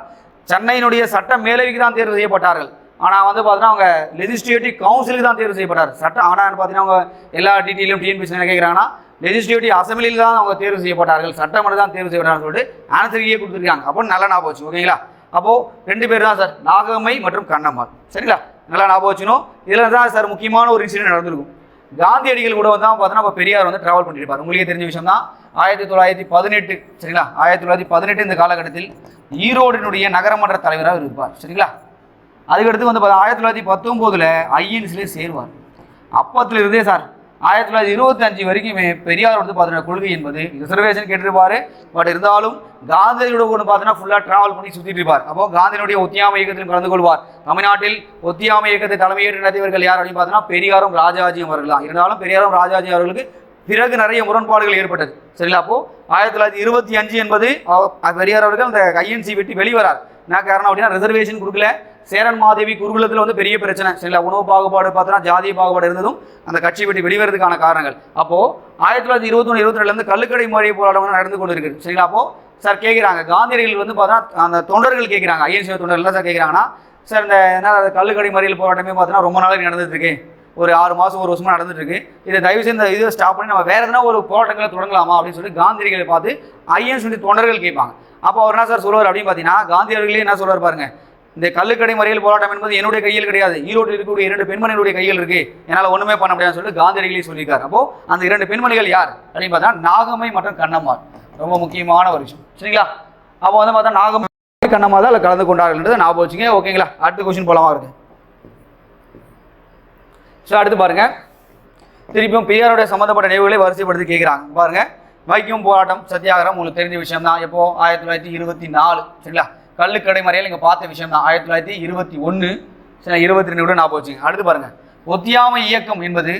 சென்னையினுடைய சட்ட மேலவைக்கு தான் தேர்வு செய்யப்பட்டார்கள். ஆனால் வந்து பார்த்தீங்கன்னா அவங்க லெஜிஸ்லேட்டிவ் கவுன்சிலுக்கு தான் தேர்வு செய்யப்பட்டார். சட்டம் ஆனால் பார்த்தீங்கன்னா அவங்க எல்லா டீட்டெயிலும் டிஎன்பிசி என்ன கேட்குறாங்கன்னா, லெஜிஸ்லேட்டிவ் அசம்பிளியில் தான் அவங்க தேர்வு செய்யப்பட்டார்கள், சட்டமன்றம் தான் தேர்வு செய்யப்பட்டார்கள் சொல்லிட்டு ஆன்சரியே கொடுத்துருக்காங்க. அப்போ நல்லா ஞாபகம் வச்சு. ஓகேங்களா? அப்போது 2 பேர் தான் சார், நாகம்மை மற்றும் கண்ணம்மாள். சரிங்களா? நல்லா ஞாபகம் வச்சுக்கணும். இதில் தான் சார் முக்கியமான ஒரு இன்சிடென்ட் நடந்திருக்கும். காந்தியடிகள் கூட வந்து பார்த்தோன்னா இப்போ பெரியார் வந்து ட்ராவல் பண்ணிட்டு இருப்பார். உங்களுக்கே தெரிஞ்ச விஷயம் தான். 1918 சரிங்களா? 1918 இந்த காலகட்டத்தில் ஈரோடினுடைய நகரமன்ற தலைவராக இருப்பார். சரிங்களா? அதுக்கடுத்து வந்து 1919 ஐஎன்சிலே சேருவார். அப்பத்திலிருந்தே சார் 1925 வரைக்குமே பெரியார் வந்து பார்த்தீங்கன்னா கொள்கை என்பது ரிசர்வேஷன் கேட்டிருப்பாரு. பட் இருந்தாலும் காந்தியோட ஒன்று பார்த்தீங்கன்னா ஃபுல்லாக ட்ராவல் பண்ணி சுற்றிட்டு இருப்பார். அப்போ காந்தியினுடைய ஒத்தியாமை இயக்கத்திலும் கலந்து கொள்வார். தமிழ்நாட்டில் ஒத்தியாமை இயக்கத்தை தலைமையேற்று நடத்தியவர்கள் யார் அப்படின்னு பார்த்தீங்கன்னா பெரியாரும் ராஜாஜியும் அவர்கள் தான். இருந்தாலும் பெரியாரும் ராஜாஜி அவர்களுக்கு பிறகு நிறைய முரண்பாடுகள் ஏற்பட்டது. சரிங்களா? அப்போ 1925 என்பது பெரியார் அவர்கள் அந்த ஐஎன்சி விட்டு வெளிவரார். என்ன காரணம் அப்படின்னா, ரிசர்வேஷன் கொடுக்கல. சேரன் மாதேவி குருகுலத்தில் வந்து பெரிய பிரச்சனை. சரிங்களா? உணவு பாகுபாடு பார்த்தோன்னா ஜாதிய பாகுபாடு இருந்ததும் அந்த கட்சியை விட்டு வெளிவரதுக்கான காரணங்கள். அப்போது 1921 22 கள்ளுக்கடை மறியல் போராட்டம் நடந்து கொண்டு இருக்குது. சரிங்களா? அப்போ சார் கேட்குறாங்க, காந்தியடிகள் வந்து பார்த்தோன்னா அந்த தொண்டர்கள் கேட்குறாங்க, ஐஎன்சி தொண்டர்கள் சார் கேட்குறாங்கன்னா, சார் இந்த என்ன கள்ளுக்கடை மறியல் போராட்டமே பார்த்தோன்னா ரொம்ப நாளைக்கு நடந்துட்டு இருக்கு, ஒரு 6 மாதம் 1 வருஷமாக நடந்துட்டு இருக்கு, இதை தயவு செய்து இந்த இதை ஸ்டாப் பண்ணி நம்ம வேறு எதனா ஒரு போராட்டங்களை தொடங்கலாமா அப்படின்னு சொல்லி காந்தியடிகளை பார்த்து ஐஎன்சி தொண்டர்கள் கேட்பாங்க. அப்போ அவர் என்ன சார் சொல்லுவார் அப்படின்னு பார்த்தீங்கன்னா, காந்தியடிகளே என்ன சொல்வார் பாருங்க, இந்த கள்ளுக்கடை மறியல் போராட்டம் என்பது என்னுடைய கையில் கிடையாது, ஈரோட்டில் இருக்கக்கூடிய 2 பெண்மணிகளுடைய கையில் இருக்கு, என்னால் ஒன்றுமே பண்ண முடியாதுன்னு சொல்லிட்டு காந்தியடிகளே சொல்லியிருக்காரு. அப்போ அந்த 2 பெண்மணிகள் யார் அப்படின்னு பார்த்தா நாகம்மை மற்றும் கண்ணம்மாள். ரொம்ப முக்கியமான ஒரு விஷயம். சரிங்களா? அப்போ வந்து பார்த்தா நாகம்மை கண்ணம்மாள் தான் அதில் கலந்து கொண்டார்கள்ன்றது ஞாபகம் வச்சுங்க. ஓகேங்களா? அடுத்த கொஸ்டின் போலாமா இருக்கு. ஸோ அடுத்து பாருங்க, திருப்பியும் பெரியாருடைய சம்மந்தப்பட்ட நினைவுகளை வரிசைப்படுத்தி கேட்குறாங்க. பாருங்க, வைக்கம் போராட்டம் சத்தியாகிரகம் உங்களுக்கு தெரிஞ்ச விஷயம் தான். எப்போ 1924. சரிங்களா? கள்ளுக்கடை மறியல் இங்கே பார்த்த விஷயம் தான். 1921 சரி 22 கூட ஞாபகம் வச்சுங்க. அடுத்து பாருங்க, ஒத்தியாமை இயக்கம் என்பது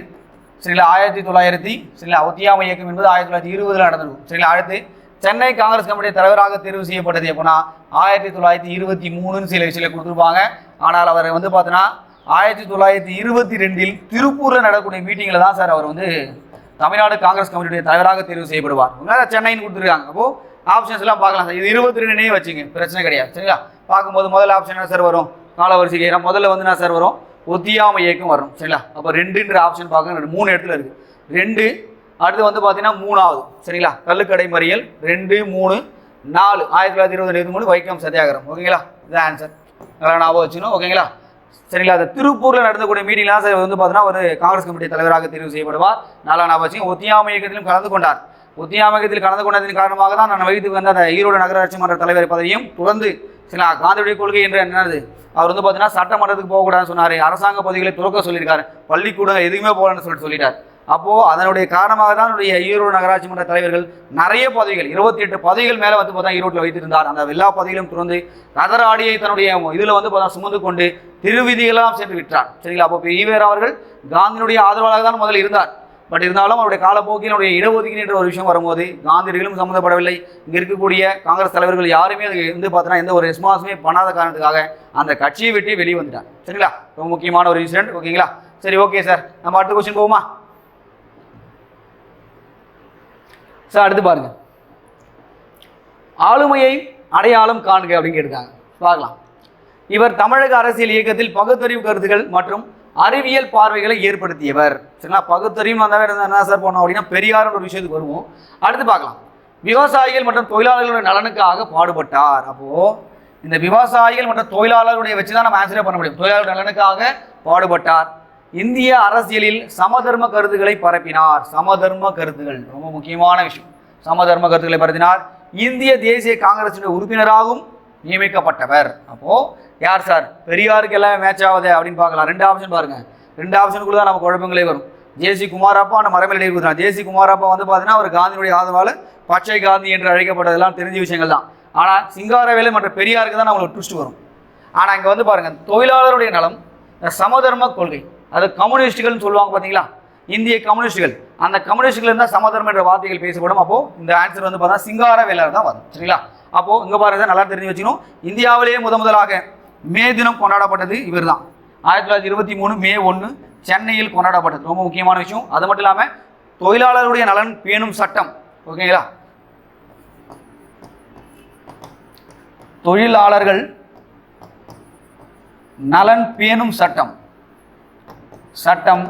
சரிங்களா 1900 சரிங்களா? ஒத்தியாமை இயக்கம் என்பது 1920 நடந்திருக்கும். சரிங்களா? அடுத்து சென்னை காங்கிரஸ் கமிட்டி தலைவராக தேர்வு செய்யப்பட்டது எப்போனா 1923 சில கொடுத்துருப்பாங்க. ஆனால் அவர் வந்து பார்த்தோன்னா 1922 திருப்பூரில் நடக்கக்கூடிய மீட்டிங்கில் தான் சார் அவர் வந்து தமிழ்நாடு காங்கிரஸ் கமிட்டியுடைய தலைவராக தேர்வு செய்யப்படுவார். சென்னைன்னு கொடுத்துருக்காங்க. அப்போது ஆப்ஷன்ஸ் எல்லாம் பார்க்கலாம் சார். இது 22 வச்சுங்க, பிரச்சனை கிடையாது. சரிங்களா? பார்க்கும்போது முதல் ஆப்ஷன் என்ன சார் வரும்? காலவரிசை கேட்குறோம். முதல்ல வந்து என்ன சார் வரும்? ஒத்தியாமை இயக்கம் வரும். சரிங்களா? அப்போ 2ன்ற ஆப்ஷன் பார்க்க 3 இடத்துல இருக்குது. 2 அடுத்து வந்து பார்த்தீங்கன்னா 3வது. சரிங்களா? கள்ளுக்கடை மறியல் 2 3 4 1923 வைக்கம் சத்தியாகிரகம். ஓகேங்களா? இதுதான் ஆன்சர். நல்லா ஞாபகம் வச்சுக்கணும். ஓகேங்களா? சரிங்களா? அது திருப்பூரில் நடந்தக்கூடிய மீட்டிங்லாம் சார் வந்து பார்த்தீங்கன்னா ஒரு காங்கிரஸ் கமிட்டி தலைவராக தேர்வு செய்யப்படுவார். நல்லா ஞாபகம் வச்சுங்க. ஒத்தியாமை இயக்கத்திலும் கலந்து கொண்டார். ஒத்தியாமை இயக்கத்தில் கலந்து கொண்டதன் காரணமாக தான் நான் வகித்து வந்த அந்த ஈரோடு நகராட்சி மன்ற தலைவர் பதவியும் தொடர்ந்து சரிங்களா காந்தியுடைய கொள்கை என்று என்னது, அவர் வந்து பார்த்தீங்கன்னா சட்டமன்றத்துக்கு போகக்கூடாதுன்னு சொன்னார், அரசாங்க பதவிகளை துறக்க சொல்லியிருக்காரு, பள்ளிக்கூடம் எதுவுமே போகலன்னு சொல்லிட்டார். அப்போது அதனுடைய காரணமாக தான் ஈரோடு நகராட்சி மன்ற தலைவர்கள் நிறைய பதவிகள் 28 பதவிகள் மேலே வந்து பார்த்தா ஈரோட்டில் வைத்திருந்தார். அந்த எல்லா பதவிகளும் துறந்து கதர் ஆடியை தன்னுடைய இதில் வந்து பார்த்தா சுமந்து கொண்டு திருவிதிகளாம் சென்று விட்டார். சரிங்களா? அப்போ ஈவேரா அவர்கள் காந்தியினுடைய ஆதரவாளராக தான் முதல்ல இருந்தார். பட் இருந்தாலும் அவருடைய காலப்போக்கினுடைய இடஒதுக்கீடு என்ற ஒரு விஷயம் வரும்போது காந்தியடிகளும் சம்மந்தப்படவில்லை. இங்கே இருக்கக்கூடிய காங்கிரஸ் தலைவர்கள் யாருமே அது வந்து பார்த்தோன்னா எந்த ஒரு ரெஸ்பான்ஸுமே பண்ணாத காரணத்துக்காக அந்த கட்சியை விட்டு வெளியே வந்துட்டார். சரிங்களா? ரொம்ப முக்கியமான ஒரு இன்சிடென்ட். ஓகேங்களா? சரி, ஓகே சார், நம்ம அடுத்த கொஸ்டின் போவோமா சார்? அடுத்து பாருங்க, ஆளுமையை அடையாளம் காண்க அப்படின்னு கேட்டிருக்காங்க. பார்க்கலாம். இவர் தமிழக அரசியல் இயக்கத்தில் பகுத்தறிவு கருத்துக்கள் மற்றும் அறிவியல் பார்வைகளை ஏற்படுத்தியவர். சரிங்களா, பகுத்தறிவு வந்தாவே என்ன சார் பண்ணோம் அப்படின்னா பெரியார் ஒரு விஷயத்துக்கு வருவோம். அடுத்து பார்க்கலாம். விவசாயிகள் மற்றும் தொழிலாளர்களுடைய நலனுக்காக பாடுபட்டார். அப்போ இந்த விவசாயிகள் மற்றும் தொழிலாளர்களுடைய வச்சு தான் நம்ம ஆன்சரே பண்ண முடியும். தொழிலாளர் நலனுக்காக பாடுபட்டார். இந்திய அரசியலில் சமதர்ம கருத்துக்களை பரப்பினார். சமதர்ம கருத்துக்கள் ரொம்ப முக்கியமான விஷயம். சமதர்ம கருத்துக்களை பரப்பினார். இந்திய தேசிய காங்கிரசின் உறுப்பினராகவும் நியமிக்கப்பட்டவர். அப்போ யார் சார்? பெரியாருக்கு எல்லாமே மேட்ச் ஆகுது அப்படின்னு பார்க்கலாம். 2 ஆப்ஷன் பாருங்க. 2 ஆப்ஷனுக்குள்ள தான் நம்ம குழப்பங்களே வரும். ஜேசி குமாரப்பா அந்த மரபில் எழுதி ஜேசி குமாரப்பா வந்து பார்த்தீங்கன்னா அவர் காந்தியுடைய ஆதரவால் பச்சை காந்தி என்று அழைக்கப்பட்டதெல்லாம் தெரிஞ்ச விஷயங்கள் தான். ஆனால் சிங்காரவேலு மற்றும் பெரியாருக்கு தான் நம்மளுக்கு ட்விஸ்ட் வரும். ஆனால் இங்கே வந்து பாருங்க, தொழிலாளருடைய நலம், சமதர்ம கொள்கை, அது கம்யூனிஸ்டுகள்னு சொல்லுவாங்க பார்த்தீங்களா, இந்திய கம்யூனிஸ்டுகள். அந்த கம்யூனிஸ்டுகள் இருந்தால் சமதர்மம் என்ற வார்த்தைகள் பேசப்படும். அப்போ இந்த ஆன்சர் வந்து பார்த்தா சிங்காரவேலர் தான் வரும். சரிங்களா, அப்போ இங்கே பாருங்க நல்லா தெரிஞ்சு வச்சுக்கணும். இந்தியாவிலேயே முதலாக மே தினம் கொண்டாடப்பட்டது இவர் தான். 1923 மே 1 சென்னையில் கொண்டாடப்பட்டது. ரொம்ப முக்கியமான விஷயம். அது மட்டும் இல்லாமல் தொழிலாளருடைய நலன் பேணும் சட்டம், ஓகேங்களா, தொழிலாளர்கள் நலன் பேணும் சட்டம்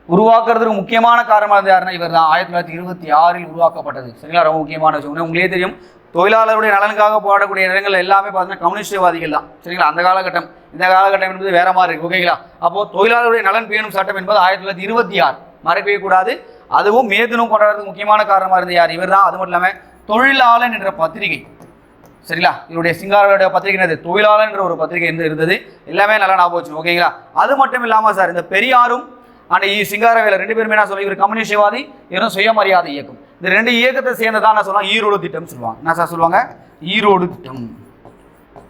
உருவாக்குறதுக்கு முக்கியமான காரணமாக இருந்த யாருன்னா இவர் தான். 1926 உருவாக்கப்பட்டது. சரிங்களா, ரொம்ப முக்கியமான விஷயம். உங்களே தெரியும், தொழிலாளருடைய நலனுக்காக போராடக்கூடிய இடங்கள் எல்லாமே பார்த்தீங்கன்னா கம்யூனிஸ்ட்வாதிகள் தான். சரிங்களா, அந்த காலகட்டம். இந்த காலகட்டம் என்பது வேற மாதிரி இருக்கு. ஓகேங்களா, அப்போ தொழிலாளருடைய நலன் பேணும் சட்டம் என்பது 1926 மறக்கவே கூடாது. அதுவும் மே தினம் கொண்டாடுறதுக்கு முக்கியமான காரணமாக இருந்த யார்? இவர் தான். அது மட்டும் இல்லாமல் தொழிலாளன் என்ற பத்திரிகை, சரிங்களா, இவருடைய சிங்காரவேலுடைய பத்திரிகை என்னது? தொழிலாளர் என்ற ஒரு பத்திரிகை இருந்தது. எல்லாமே நல்லா ஞாபகம் வச்சு. ஓகேங்களா, அது மட்டும் இல்லாமல் சார் இந்த பெரியாரும் அந்த சிங்காரவேலர் 2 பேருமே என்ன சொல்லுவாங்க? இவர் கம்யூனிஸ்ட்வாதி, இவரும் சுயமரியாதை இயக்கம். இந்த 2 இயக்கத்தை சேர்ந்ததான் என்ன சொல்லுவாங்க? ஈரோடு திட்டம் சொல்லுவாங்க. என்ன சார் சொல்லுவாங்க? ஈரோடு திட்டம்.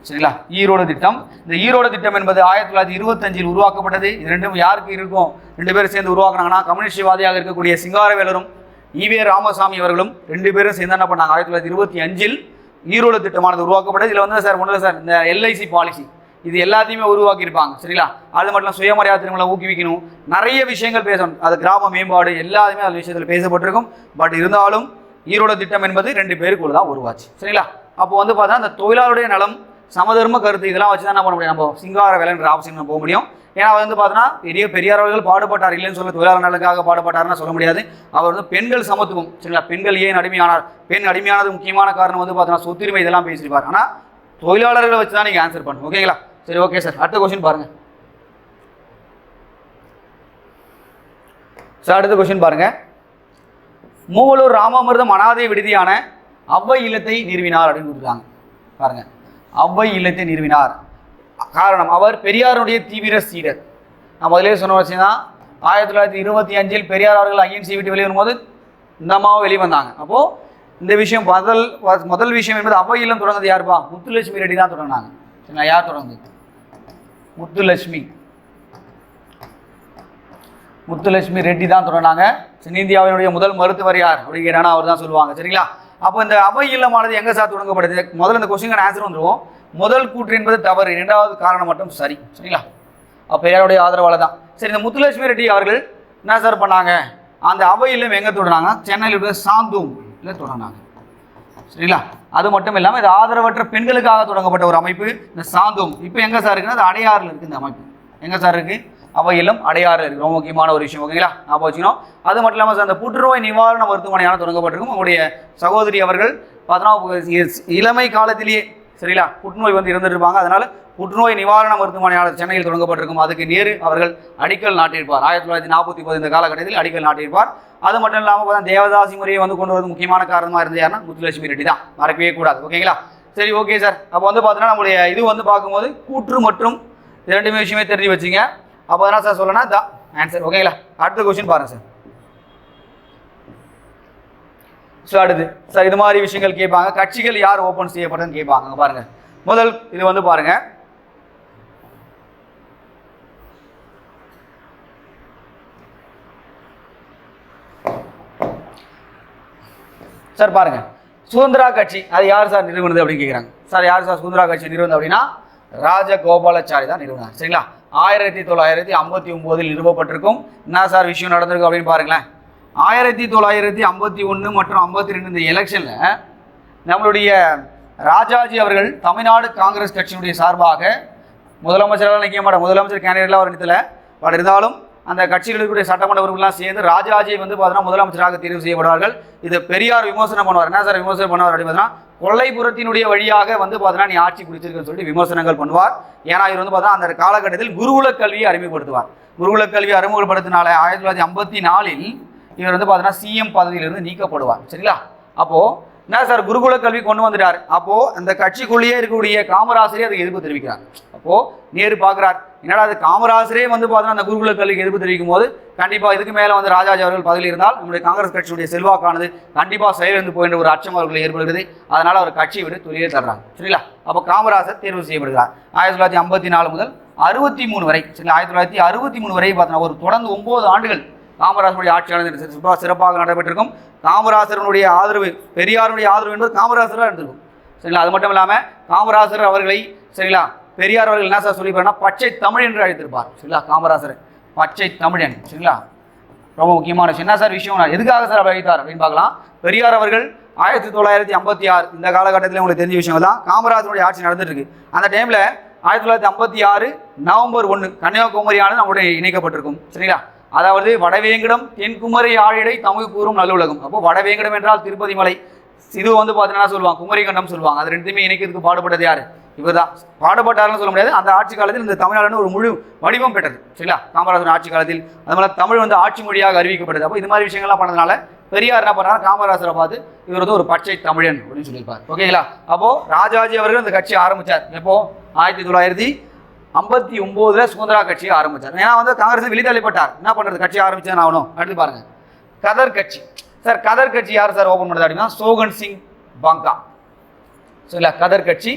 சரிங்களா, ஈரோடு திட்டம். இந்த ஈரோடு திட்டம் என்பது 1925 உருவாக்கப்பட்டது. இது 2ம் யாருக்கு இருக்கும்? 2 பேரும் சேர்ந்து உருவாக்குனாங்கன்னா கம்யூனிஸ்ட்வாதியாக இருக்கக்கூடிய சிங்காரவேலரும் ஈவே ராமசாமி அவர்களும் 2 பேரும் சேர்ந்து என்ன பண்ணாங்க? 1925 ஈரோடு திட்டமானது உருவாக்கப்பட்டது. இதில் வந்து சார் ஒன்றும் சார் இந்த எல்ஐசி பாலிசி இது எல்லாத்தையுமே உருவாக்கியிருப்பாங்க. சரிங்களா, அது மட்டும் சுயமரியாதை திருமணங்களை ஊக்குவிக்கணும், நிறைய விஷயங்கள் பேசணும். அது கிராம மேம்பாடு எல்லாருமே அந்த விஷயத்தில் பேசப்பட்டிருக்கும். பட் இருந்தாலும் ஈரோடு திட்டம் என்பது 2 பேருக்குள்ள தான் உருவாச்சு. சரிங்களா, அப்போ வந்து பார்த்தா அந்த தொழிலாளருடைய நலம், சமதர்ம கருத்து இதெல்லாம் வச்சு தான் என்ன பண்ண முடியும்? நம்ம சிங்காரவேலன்ற ஆப்ஷன் போக முடியும். ஏன்னா வந்து பார்த்தோன்னா பெரியார் அவர்கள் பாடுபட்டார், இல்லைன்னு சொல்ல தொழிலாளர் நலனுக்காக பாடுபட்டார்னு சொல்ல முடியாது. அவர் வந்து பெண்கள் சமத்துவம், சரிங்களா, பெண்கள் ஏன் அடிமையானார், பெண் அடிமையானது முக்கியமான காரணம் வந்து பார்த்தோன்னா சொத்துரிமை இதெல்லாம் பேசியிருப்பார். ஆனால் தொழிலாளர்களை வச்சு தான் நீங்கள் ஆன்சர் பண்ணணும். ஓகேங்களா, சரி ஓகே சார். அடுத்த கொஸ்டின் பாருங்க சார். அடுத்த கொஸ்டின் பாருங்க. மூவலூர் ராமாமிர்தம் அனாதை விடுதியான அவ்வை இல்லத்தை நிறுவினார் அப்படின்னு கொடுத்துருக்காங்க. பாருங்க, அவ்வை இல்லத்தை நிறுவினார். காரணம், அவர் பெரியாருடைய தீவிர சீடர். நான் முதலே சொன்ன விஷயம் தான். 1925 பெரியார் அவர்கள் ஐஎன்சி விட்டு வெளியே வரும்போது இந்த அம்மாவும் வெளியே வந்தாங்க. அப்போது இந்த விஷயம் முதல் விஷயம் என்பது அவ்வை இல்லம் தொடர்ந்தது யாருப்பா? முத்துலட்சுமி ரெட்டி தான் தொடங்கினாங்க. சரிங்களா, யார் தொடர்ந்தது? முத்துலட்சுமி ரெட்டி தான் தொடங்கினாங்க. தென்னிந்தியாவினுடைய முதல் மருத்துவர் யார் அப்படின்னு கேட்டானா அவர் தான் சொல்லுவாங்க. சரிங்களா, அப்போ இந்த அவை இல்லமானது எங்கே சார் தொடங்கப்படுது? முதல்ல இந்த கொஸ்டின் ஆன்சர் வந்துடுவோம். முதல் கூற்று என்பது தவறு, 2வது காரணம் மட்டும் சரி. சரிங்களா, அப்போ பெரியாருடைய ஆதரவாளர் தான். சரி, இந்த முத்துலட்சுமி ரெட்டி அவர்கள் என்ன சார் பண்ணாங்க? அந்த அவை இல்லம் எங்கே தொடங்கினாங்க? சென்னையில் இருக்கிற சாந்தூம் இல்லை தொடங்கினாங்க. சரிங்களா, அது மட்டும் இல்லாமல் இது ஆதரவற்ற பெண்களுக்காக தொடங்கப்பட்ட ஒரு அமைப்பு இந்த சாந்தூம். இப்போ எங்கே சார் இருக்குன்னா அது அடையாறில் இருக்குது. இந்த அமைப்பு எங்கே சார் இருக்குது? அவை இல்லம் அடையாறு இருக்குது. ரொம்ப முக்கியமான ஒரு விஷயம். ஓகேங்களா, ஞாபகம் வச்சுக்கணும். அது மட்டும் இல்லாமல் சார் அந்த புற்றுநோய் நிவாரண மருத்துவமனையான தொடங்கப்பட்டிருக்கும். உங்களுடைய சகோதரி அவர்கள் பார்த்தோன்னா இளமை காலத்திலேயே சரிங்களா புற்றுநோய் வந்து இருந்துருப்பாங்க. அதனால் புற்றுநோய் நிவாரண மருத்துவமனையான சென்னையில் தொடங்கப்பட்டிருக்கும். அதுக்கு நேரு அவர்கள் அடிக்கல் நாட்டியிருப்பார். 1949 இந்த காலகட்டத்தில் அடிக்கல் நாட்டியிருப்பார். அது மட்டும் இல்லாமல் பார்த்தா தேவதாசி முறையை வந்து கொண்டு வரது முக்கியமான காரணமாக இருந்தது யாருன்னா முத்துலட்சுமி ரெட்டி தான். மறக்கவே கூடாது. ஓகேங்களா, சரி ஓகே சார். அப்போ வந்து பார்த்தோன்னா நம்மளுடைய இது வந்து பார்க்கும்போது கூற்று மற்றும் 2 விஷயமே தெரிஞ்சு வச்சுங்க. அப்போ என்ன சார் சொல்லணும் தான் ஆன்சர். ஓகேங்களா, அடுத்த கொஸ்டின் பாருங்கள் சார். ஸோ அடுத்து சார் இது மாதிரி விஷயங்கள் கேட்பாங்க. கட்சிகள் யார் ஓப்பன் செய்யப்பட்டதுன்னு கேட்பாங்க. பாருங்கள், முதல் இது வந்து பாருங்கள். சார் பாருங்கள், சுதந்திரா கட்சி அது யார் சார் நிறுவனது அப்படின்னு கேட்குறாங்க. சார் யார் சார் சுதந்திரா கட்சி நிறுவனது அப்படின்னா ராஜகோபாலாச்சாரி தான் நிறுவனார். சரிங்களா, 1959 நிறுவப்பட்டிருக்கும். என்ன சார் விஷயம் நடந்திருக்கு அப்படின்னு பாருங்களேன். 1951 மற்றும் 52 இந்த எலெக்ஷனில் நம்மளுடைய ராஜாஜி அவர்கள் தமிழ்நாடு காங்கிரஸ் கட்சியினுடைய சார்பாக முதலமைச்சராக நிற்க மாட்டார், முதலமைச்சர் கேண்டிடேட்லாம் அவர் நிற்கல. பட் இருந்தாலும் அந்த கட்சிகளுடைய சட்டமன்ற உறுப்பினர்லாம் சேர்ந்து ராஜாஜியை வந்து பார்த்தீங்கன்னா முதலமைச்சராக தேர்வு செய்யப்படுவார்கள். இது பெரியார் விமர்சனம் பண்ணுவார். என்ன சார் விமர்சனம் பண்ணுவார் அப்படின்னு பார்த்தீங்கன்னா, கொல்லைப்புறத்தினுடைய வழியாக வந்து பார்த்தீங்கன்னா நீ ஆட்சி பிடிச்சிருக்குன்னு சொல்லிட்டு விமர்சனங்கள் பண்ணுவார். ஏன்னா இவர் வந்து பார்த்தீங்கன்னா அந்த காலகட்டத்தில் குருகுல கல்வியை அறிமுகப்படுத்துவார். குருகுல கல்வியை அறிமுகப்படுத்தினால 1954 இவர் வந்து பார்த்தீங்கன்னா சிஎம் பதவியிலிருந்து நீக்கப்படுவார். சரிங்களா? அப்போது என்ன சார் குருகுல கல்வி கொண்டு வந்துட்டார். அப்போது அந்த கட்சிக்குள்ளேயே இருக்கக்கூடிய காமராசரே அதுக்கு எதிர்ப்பு தெரிவிக்கிறார். அப்போது நேரு பார்க்குறார், என்னடா அது காமராசரே வந்து பார்த்தீங்கன்னா அந்த குருகுல கல்விக்கு எதிர்ப்பு தெரிவிக்கும் போது கண்டிப்பாக இதுக்கு மேலே வந்து ராஜாஜி அவர்கள் பதவியில் இருந்தால் நம்முடைய காங்கிரஸ் கட்சியுடைய செல்வாக்கானது கண்டிப்பாக செயலிழந்து போகின்ற ஒரு அச்சம் அவர்களுக்கு ஏற்படுகிறது. அதனால் அவர் கட்சியை விட்டு தொழிலே தர்றாங்க. சரிங்களா? அப்போ காமராசர் தேர்வு செய்யப்படுகிறார். 1954 முதல் 63 வரை, சரிங்களா, 1963 வரை பார்த்தீங்கன்னா ஒரு தொடர்ந்து 9 ஆண்டுகள் காமராசருடைய ஆட்சியாளர் சிறப்பாக நடைபெற்றிருக்கும். காமராசருடைய ஆதரவு, பெரியாருடைய ஆதரவு என்பது காமராசராக இருந்திருக்கும். சரிங்களா? அது மட்டும் இல்லாமல் காமராசர் அவர்களை, சரிங்களா, பெரியார் அவர்கள் என்ன சார் சொல்லிப்பாருன்னா பச்சை தமிழ் என்று அழைத்திருப்பார். சரிங்களா? காமராசர் பச்சை தமிழன். சரிங்களா? ரொம்ப முக்கியமான விஷயம். என்ன சார் விஷயம், எதுக்காக சார் அவர் அழைத்தார் அப்படின்னு பார்க்கலாம். பெரியார் அவர்கள் 1956 இந்த காலகட்டத்தில் உங்களுக்கு தெரிஞ்ச விஷயம் தான். காமராஜருடைய ஆட்சி நடந்துட்டு இருக்கு. அந்த டைமில் 1956 நவம்பர் 1 கன்னியாகுமரியானது நம்முடைய இணைக்கப்பட்டிருக்கும். சரிங்களா? அதாவது வடவேங்கடம் தென்குமரி ஆழிடை தமிழ் கூறும் நல்லுலகம். அப்போ வடவேங்கடம் என்றால் திருப்பதி மலை, இது வந்து பார்த்தீங்கன்னா சொல்லுவாங்க குமரிகண்டம் சொல்லுவாங்க. அது ரெண்டுமே இணைக்கிறதுக்கு பாடுபட்டது யார்? இவர் தான். பாடுபட்டாருன்னு சொல்ல முடியாது. அந்த ஆட்சி காலத்தில் இந்த தமிழ்நாடு ஒரு முழு வடிவம் பெற்றது. சரிங்களா? காமராஜர் ஆட்சி காலத்தில் அது மாதிரி தமிழ் வந்து ஆட்சி மொழியாக அறிவிக்கப்பட்டது. அப்போ இது மாதிரி விஷயங்கள்லாம் பண்ணதுனால பெரியார் என்ன பண்ணார், காமராஜரை பார்த்து இவர் வந்து ஒரு பச்சை தமிழன் அப்படின்னு சொல்லியிருப்பார். ஓகேங்களா? அப்போ ராஜாஜி அவர்கள் இந்த கட்சியை ஆரம்பித்தார். எப்போ? 1959 சுதந்திரா கட்சியை ஆரம்பித்தார். ஏன்னா வந்து காங்கிரஸ் வெளித்தள்ளப்பட்டார். என்ன பண்ணுறது, கட்சி ஆரம்பிச்சா ஆகணும். அடுத்து பாருங்க, கதர் கட்சி. சார் கதர் கட்சி யார் சார் ஓப்பன் பண்ணுறது அப்படின்னா சோகன் சிங் பாங்கா. சரிங்களா? கதர் கட்சி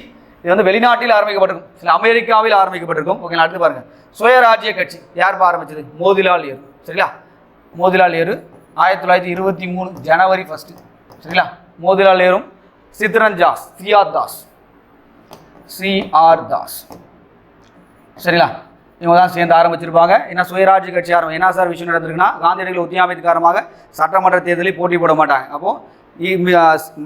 இது வந்து வெளிநாட்டில் ஆரம்பிக்கப்பட்டிருக்கும், சில அமெரிக்காவில் ஆரம்பிக்கப்பட்டிருக்கும். ஓகேங்களா? அடுத்து பாருங்க, சுயராஜ்ய கட்சி யார் ஆரம்பிச்சது? மோதிலால் நேரு. சரிங்களா? மோதிலால் நேரு 1923 ஜனவரி 1. சரிங்களா? மோதிலால் நேரும் சித்ரன் தாஸ், சிஆர் தாஸ். சரிங்களா? இவங்க தான் சேர்ந்து ஆரம்பிச்சிருப்பாங்க. ஏன்னா சுயராஜ்ய கட்சி ஆரம்பம். என்ன சார் விஷயம் நடந்திருக்குன்னா, காந்தியடிகள் ஒத்தியாமையின் காரணமாக சட்டமன்ற தேர்தலில் போட்டி போட மாட்டாங்க. அப்போது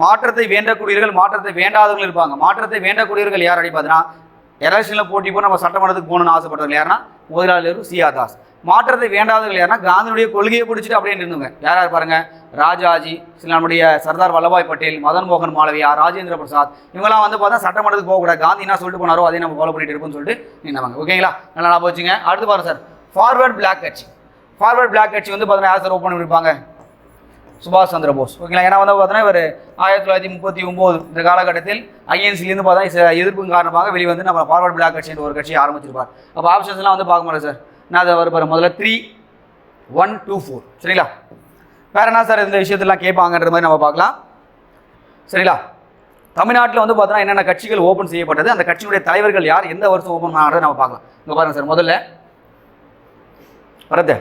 மாற்றத்தை வேண்டக்கூடியவர்கள், மாற்றத்தை வேண்டாதவர்கள் இருப்பாங்க. மாற்றத்தை வேண்டக்கூடியவர்கள் யார் அப்படி பார்த்தீங்கன்னா, எலெக்ஷனில் போட்டி போட்டு நம்ம சட்டமன்றத்துக்கு போகணும்னு ஆசைப்பட்டவர்கள் யாருன்னா மோதிலால் நேரு, சிஆர் தாஸ். மாற்றத்தை வேண்டாதவர்கள் யாருன்னா காந்தியுடைய கொள்கையை பிடிச்சிட்டு அப்படியே இருந்தவங்க யார் யார் பாருங்க, ராஜாஜி, சில நம்முடைய சர்தார் வல்லபாய் பட்டேல், மதன் மோகன் மாளவியா, ராஜேந்திர பிரசாத், இவங்களாம் வந்து பார்த்தா சட்டமன்றத்துக்கு போகக்கூடாது, காந்தி என்ன சொல்லிட்டு போனாரோ அதே நம்ம ஃபாலோ பண்ணிட்டு இருப்போம்னு சொல்லிட்டு நின்னவங்க. ஓகேங்களா? நல்லா ஞாபகம் வச்சுங்க. அடுத்து பாருங்க சார், ஃபார்வர்ட் பிளாக் கட்சி. ஃபார்வர்ட் பிளாக் கட்சி வந்து பார்த்தீங்கன்னா யார் சார் ஓப்பன் பண்ணியிருப்பாங்க? சுபாஷ் சந்திர போஸ். ஓகேங்களா? ஏன்னா வந்து பார்த்தீங்கன்னா இவர் 1939 இந்த காலகட்டத்தில் ஐஎன்சிலேருந்து பார்த்தா எதிர்ப்பு காரணமாக வெளிவந்து நம்ம ஃபார்வர்ட் பிளாக் கட்சி என்ற ஒரு கட்சியை ஆரம்பிச்சிருப்பார். அப்போ ஆப்ஷன்ஸ்லாம் வந்து பார்க்க முடியாது சார். நான் அதை வர முதல்ல 3, 1, 2, 4. சரிங்களா? வேறு என்ன சார் இந்த விஷயத்தெல்லாம் கேட்பாங்கன்ற மாதிரி நம்ம பார்க்கலாம். சரிங்களா? தமிழ்நாட்டில் வந்து பார்த்தோன்னா என்னென்ன கட்சிகள் ஓப்பன் செய்யப்பட்டது, அந்த கட்சியுடைய தலைவர்கள் யார், எந்த வருஷம் ஓப்பன் பண்ணாங்கிறத நம்ம பார்க்கலாம். இங்கே பாருங்கள் சார், முதல்ல வரது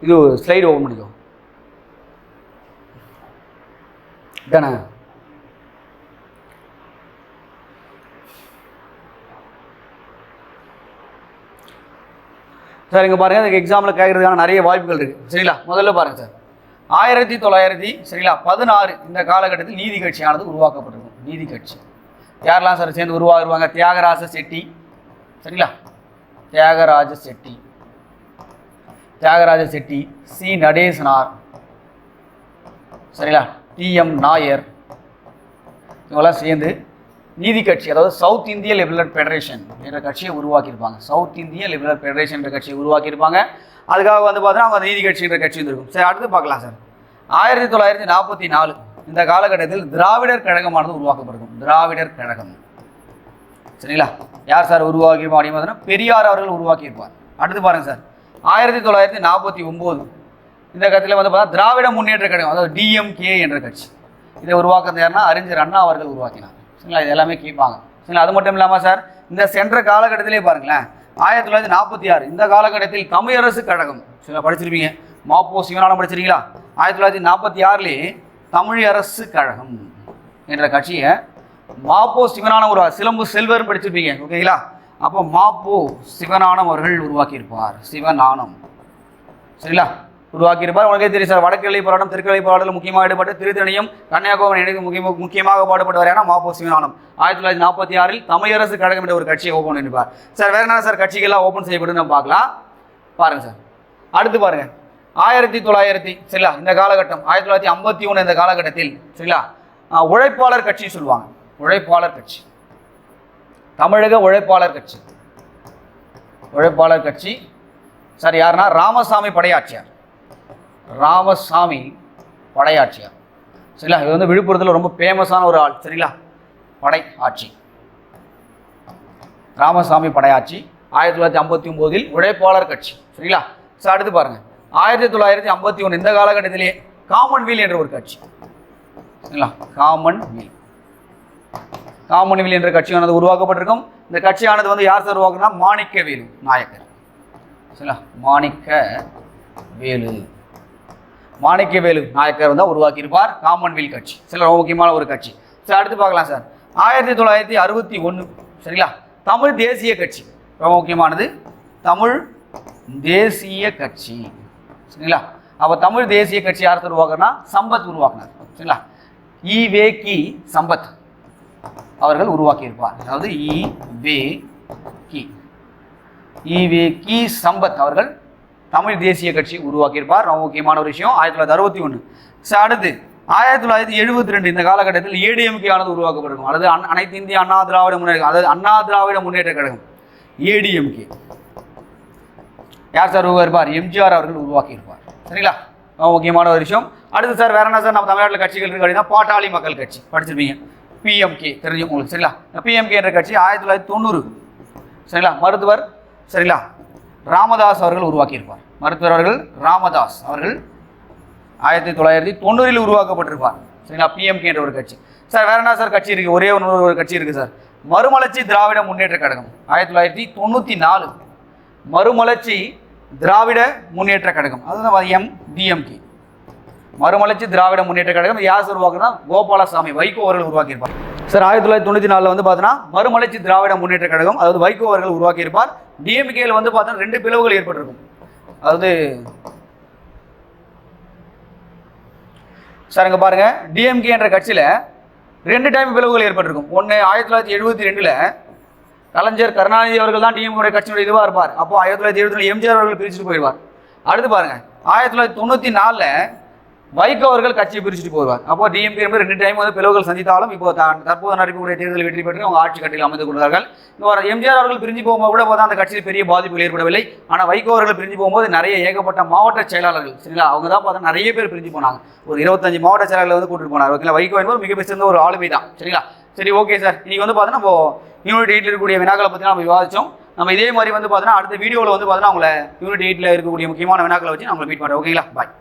இது ஸ்லைடு ஓப்பன் பண்ணிக்கோ தானே. சார் இங்கே பாருங்கள், அதுக்கு எக்ஸாமில் கேட்குறதுக்கான நிறைய வாய்ப்புகள் இருக்குது. சரிங்களா? முதல்ல பாருங்கள் சார், 1900 சரிங்களா 16 இந்த காலகட்டத்தில் நீதி கட்சியானது உருவாக்கப்பட்டிருக்கும். நீதி கட்சி யாரெல்லாம் சார் சேர்ந்து உருவாகுவாங்க? தியாகராஜ செட்டி. சரிங்களா? தியாகராஜ செட்டி, சி நடேசனார், சரிங்களா, டிஎம் நாயர், இவங்கெல்லாம் சேர்ந்து நீதி கட்சி, அதாவது சவுத் இந்திய லிபரல் ஃபெடரேஷன் என்ற கட்சியை உருவாக்கியிருப்பாங்க. சவுத் இந்திய லிபரல் ஃபெடரேஷன் என்ற கட்சியை உருவாக்கியிருப்பாங்க. அதுக்காக வந்து பார்த்தீங்கன்னா அவங்க நீதி கட்சி என்ற கட்சி இருக்கும். சரி, அடுத்து பார்க்கலாம் சார். 1944 இந்த காலகட்டத்தில் திராவிடர் கழகமானது உருவாக்கப்பட்டிருக்கும். திராவிடர் கழகம். சரிங்களா? யார் சார் உருவாக்கியிருப்போம் அப்படின்னு பார்த்தீங்கன்னா பெரியார் அவர்கள் உருவாக்கியிருப்பார். அடுத்து பாருங்கள் சார், 1949 இந்த கட்சியில் வந்து பார்த்தா திராவிட முன்னேற்ற கழகம், அதாவது டிஎம்கே என்ற கட்சி. இதை உருவாக்குறது யாருன்னா அறிஞர் அண்ணா அவர்கள் உருவாக்கினார். சரிங்களா? இது எல்லாமே கேட்பாங்க. சரிங்களா? அது மட்டும் இல்லாமல் சார் இந்த சென்ற காலகட்டத்திலே பாருங்களேன், 1946 இந்த காலகட்டத்தில் தமிழரசு கழகம், சரிங்களா, படிச்சிருப்பீங்க. மாப்போ சிவனானம் படிச்சிருக்கீங்களா? 1946 தமிழரசு கழகம் என்ற கட்சியை மாப்போ சிவனானம் சிலம்பு செல்வர் படிச்சிருப்பீங்க. ஓகேங்களா? அப்போ மாப்போ சிவனானம் அவர்கள் உருவாக்கியிருப்பார். சிவனானம். சரிங்களா? உருவாக்கியிருப்பார். உங்களுக்கே தெரியும் சார், வடக்கு எல்லை போராட்டம் தெற்கு எல்லை போராட்டத்தில் முக்கியமாக ஈடுபட்டு திருத்தணியும் கன்னியாகுமரி இணைந்து முக்கியமாக பாடுபட்டவரான மாப்போ சிவஞானம் 1946 தமிழரசு கழகம் என்ற ஒரு கட்சியை ஓப்பன் பண்ணியிருப்பார். சார் வேற என்ன சார் கட்சிகள்லாம் ஓப்பன் செய்யப்பட்டு நம்ம பார்க்கலாம் பாருங்க சார். அடுத்து பாருங்க 1900 சரிங்களா, இந்த காலகட்டம் 1951 இந்த காலகட்டத்தில் சரிங்களா உழைப்பாளர் கட்சி சொல்லுவாங்க. உழைப்பாளர் கட்சி, தமிழக உழைப்பாளர் கட்சி. உழைப்பாளர் கட்சி சார் யாருன்னா ராமசாமி படையாட்சியார். ராமசாமி படையாட்சியார் சரிங்களா. இது வந்து விழுப்புரத்தில் ரொம்ப ஃபேமஸான ஒரு ஆள் சரிங்களா. படை ஆட்சி ராமசாமி படையாட்சி 1959 உழைப்பாளர் கட்சி சரிங்களா. சார் அடுத்து பாருங்க 1951 இந்த காலகட்டத்திலேயே காமன்வெல்த் என்ற ஒரு கட்சி சரிங்களா. காமன்வெல்த் என்ற கட்சியானது உருவாக்கப்பட்டிருக்கும். இந்த கட்சியானது வந்து யார் சார் உருவாக்குனா மாணிக்கவேலு நாயக்கர் சரிங்களா. மாணிக்கவேலு நாயக்கர் வந்து உருவாக்கியிருப்பார் காமன்வெல்த் கட்சி. சில ரொம்ப முக்கியமான ஒரு கட்சி. சரி அடுத்து பார்க்கலாம் சார் 1961 சரிங்களா தமிழ் தேசிய கட்சி. ரொம்ப முக்கியமானது தமிழ் தேசிய கட்சி சரிங்களா. அப்போ தமிழ் தேசிய கட்சி யார் உருவாக்குறா சம்பத் உருவாக்குனார் சரிங்களா. ஈவேகி சம்பத் அவர்கள் உருவாக்கியிருப்பார். அதாவது ஈவேகி சம்பத் அவர்கள் தமிழ் தேசிய கட்சி உருவாக்கியிருப்பார். ரொம்ப முக்கியமான ஒரு விஷயம் 1961. அடுத்து 1972 இந்த காலகட்டத்தில் ஏடிஎம்கே ஆனது உருவாக்கப்பட்டிருக்கும். அல்லது அனைத்து இந்திய அண்ணா திராவிட முன்னேற்ற, அதாவது அண்ணா திராவிட முன்னேற்ற கழகம் ஏடிஎம்கே. யார் சார் உருவாக்கியிருப்பார்? எம்ஜிஆர் அவர்கள் உருவாக்கியிருப்பார் சரிங்களா. ரொம்ப முக்கியமான ஒரு விஷயம். அடுத்து சார் வேற என்ன சார் நம்ம தமிழ்நாட்டில் கட்சிகள் இருக்கு அப்படின்னா பாட்டாளி மக்கள் கட்சி படிச்சிருப்பீங்க. பிஎம்கே தெரிஞ்சு உங்களுக்கு சரிங்களா. பிஎம்கே என்ற கட்சி 1990 சரிங்களா. மருத்துவர் சரிங்களா ராமதாஸ் அவர்கள் உருவாக்கியிருப்பார். மருத்துவர் அவர்கள் ராமதாஸ் அவர்கள் 1990 உருவாக்கப்பட்டிருப்பார் சரிங்களா. பிஎம்கே என்ற ஒரு கட்சி. சார் வேற என்ன சார் கட்சி இருக்குது? ஒரே ஒரு கட்சி இருக்குது சார், மறுமலர்ச்சி திராவிட முன்னேற்ற கழகம் 1994. மறுமலர்ச்சி திராவிட முன்னேற்ற கழகம், அதுதான் எம்டிஎம்கே. மறுமலர்ச்சி திராவிட முன்னேற்ற கழகம் யார் உருவாக்குனா கோபாலசாமி வைகோ அவர்கள் உருவாக்கியிருப்பார். சார் 1994 வந்து பார்த்தீங்கன்னா மறுமலர்ச்சி திராவிட முன்னேற்ற கழகம், அதாவது வைகோ அவர்கள் உருவாக்கியிருப்பார். டிஎம்கேல வந்து பார்த்தீங்கன்னா 2 பிளவுகள் ஏற்பட்டிருக்கும். அதாவது சார் இங்கே பாருங்க, டிஎம்கே என்ற கட்சியில் 2 டைம் பிளவுகள் ஏற்பட்டிருக்கும். ஒன்று 1972 கலைஞர் கருணாநிதி அவர்கள் தான் டிஎம்கே கட்சியுடைய இதுவாக இருப்பார். அப்போ 1972 எம்ஜிஆர் அவர்கள் பிரிச்சுட்டு போயிடுவார். அடுத்து பாருங்க 1994 வைகோ அவர்கள் கட்சியை பிரிச்சுட்டு போவார். அப்போ டிஎம்கே 2 டைம் வந்து பிளவுகள் சந்தித்தாலும் இப்போ தற்போது நடைபெறக்கூடிய தேர்தல் வெற்றி பெற்று அவங்க ஆட்சி கட்சியில் அமைந்து கொண்டார்கள். எம்ஜிஆர் அவர்கள் பிரிஞ்சு போகும்போது கூட பார்த்தா அந்த கட்சியில் பெரிய பாதிப்புகள் ஏற்படவில்லை. ஆனால் வைகோ அவர்கள் பிரிஞ்சு போகும்போது நிறைய ஏகப்பட்ட மாவட்ட செயலாளர்கள் சரிங்களா, அவங்க தான் பார்த்தா நிறைய பேர் பிரிஞ்சு போனாங்க. ஒரு 25 மாவட்ட செயலாளர்கள் வந்து கூட்டிட்டு போனார். ஓகேங்களா. வைகோ என்பது மிகப்பெரிய சிறந்த ஒரு ஆளுமை தான் சரிங்களா. சரி ஓகே சார், இன்னைக்கு வந்து பார்த்தீங்கன்னா நம்ம யூனிட் 8 இருக்கக்கூடிய வினாக்களை பற்றி நம்ம விவாதிச்சோம். நம்ம இதே மாதிரி வந்து பார்த்தீங்கன்னா அடுத்த வீடியோவில் வந்து பார்த்தீங்கன்னா உங்களை யூனிட் 8 இருக்கக்கூடிய முக்கியமான வினாக்களை வச்சு நம்மளை மீட் பண்ணுறோம். ஓகேங்களா, பாய்.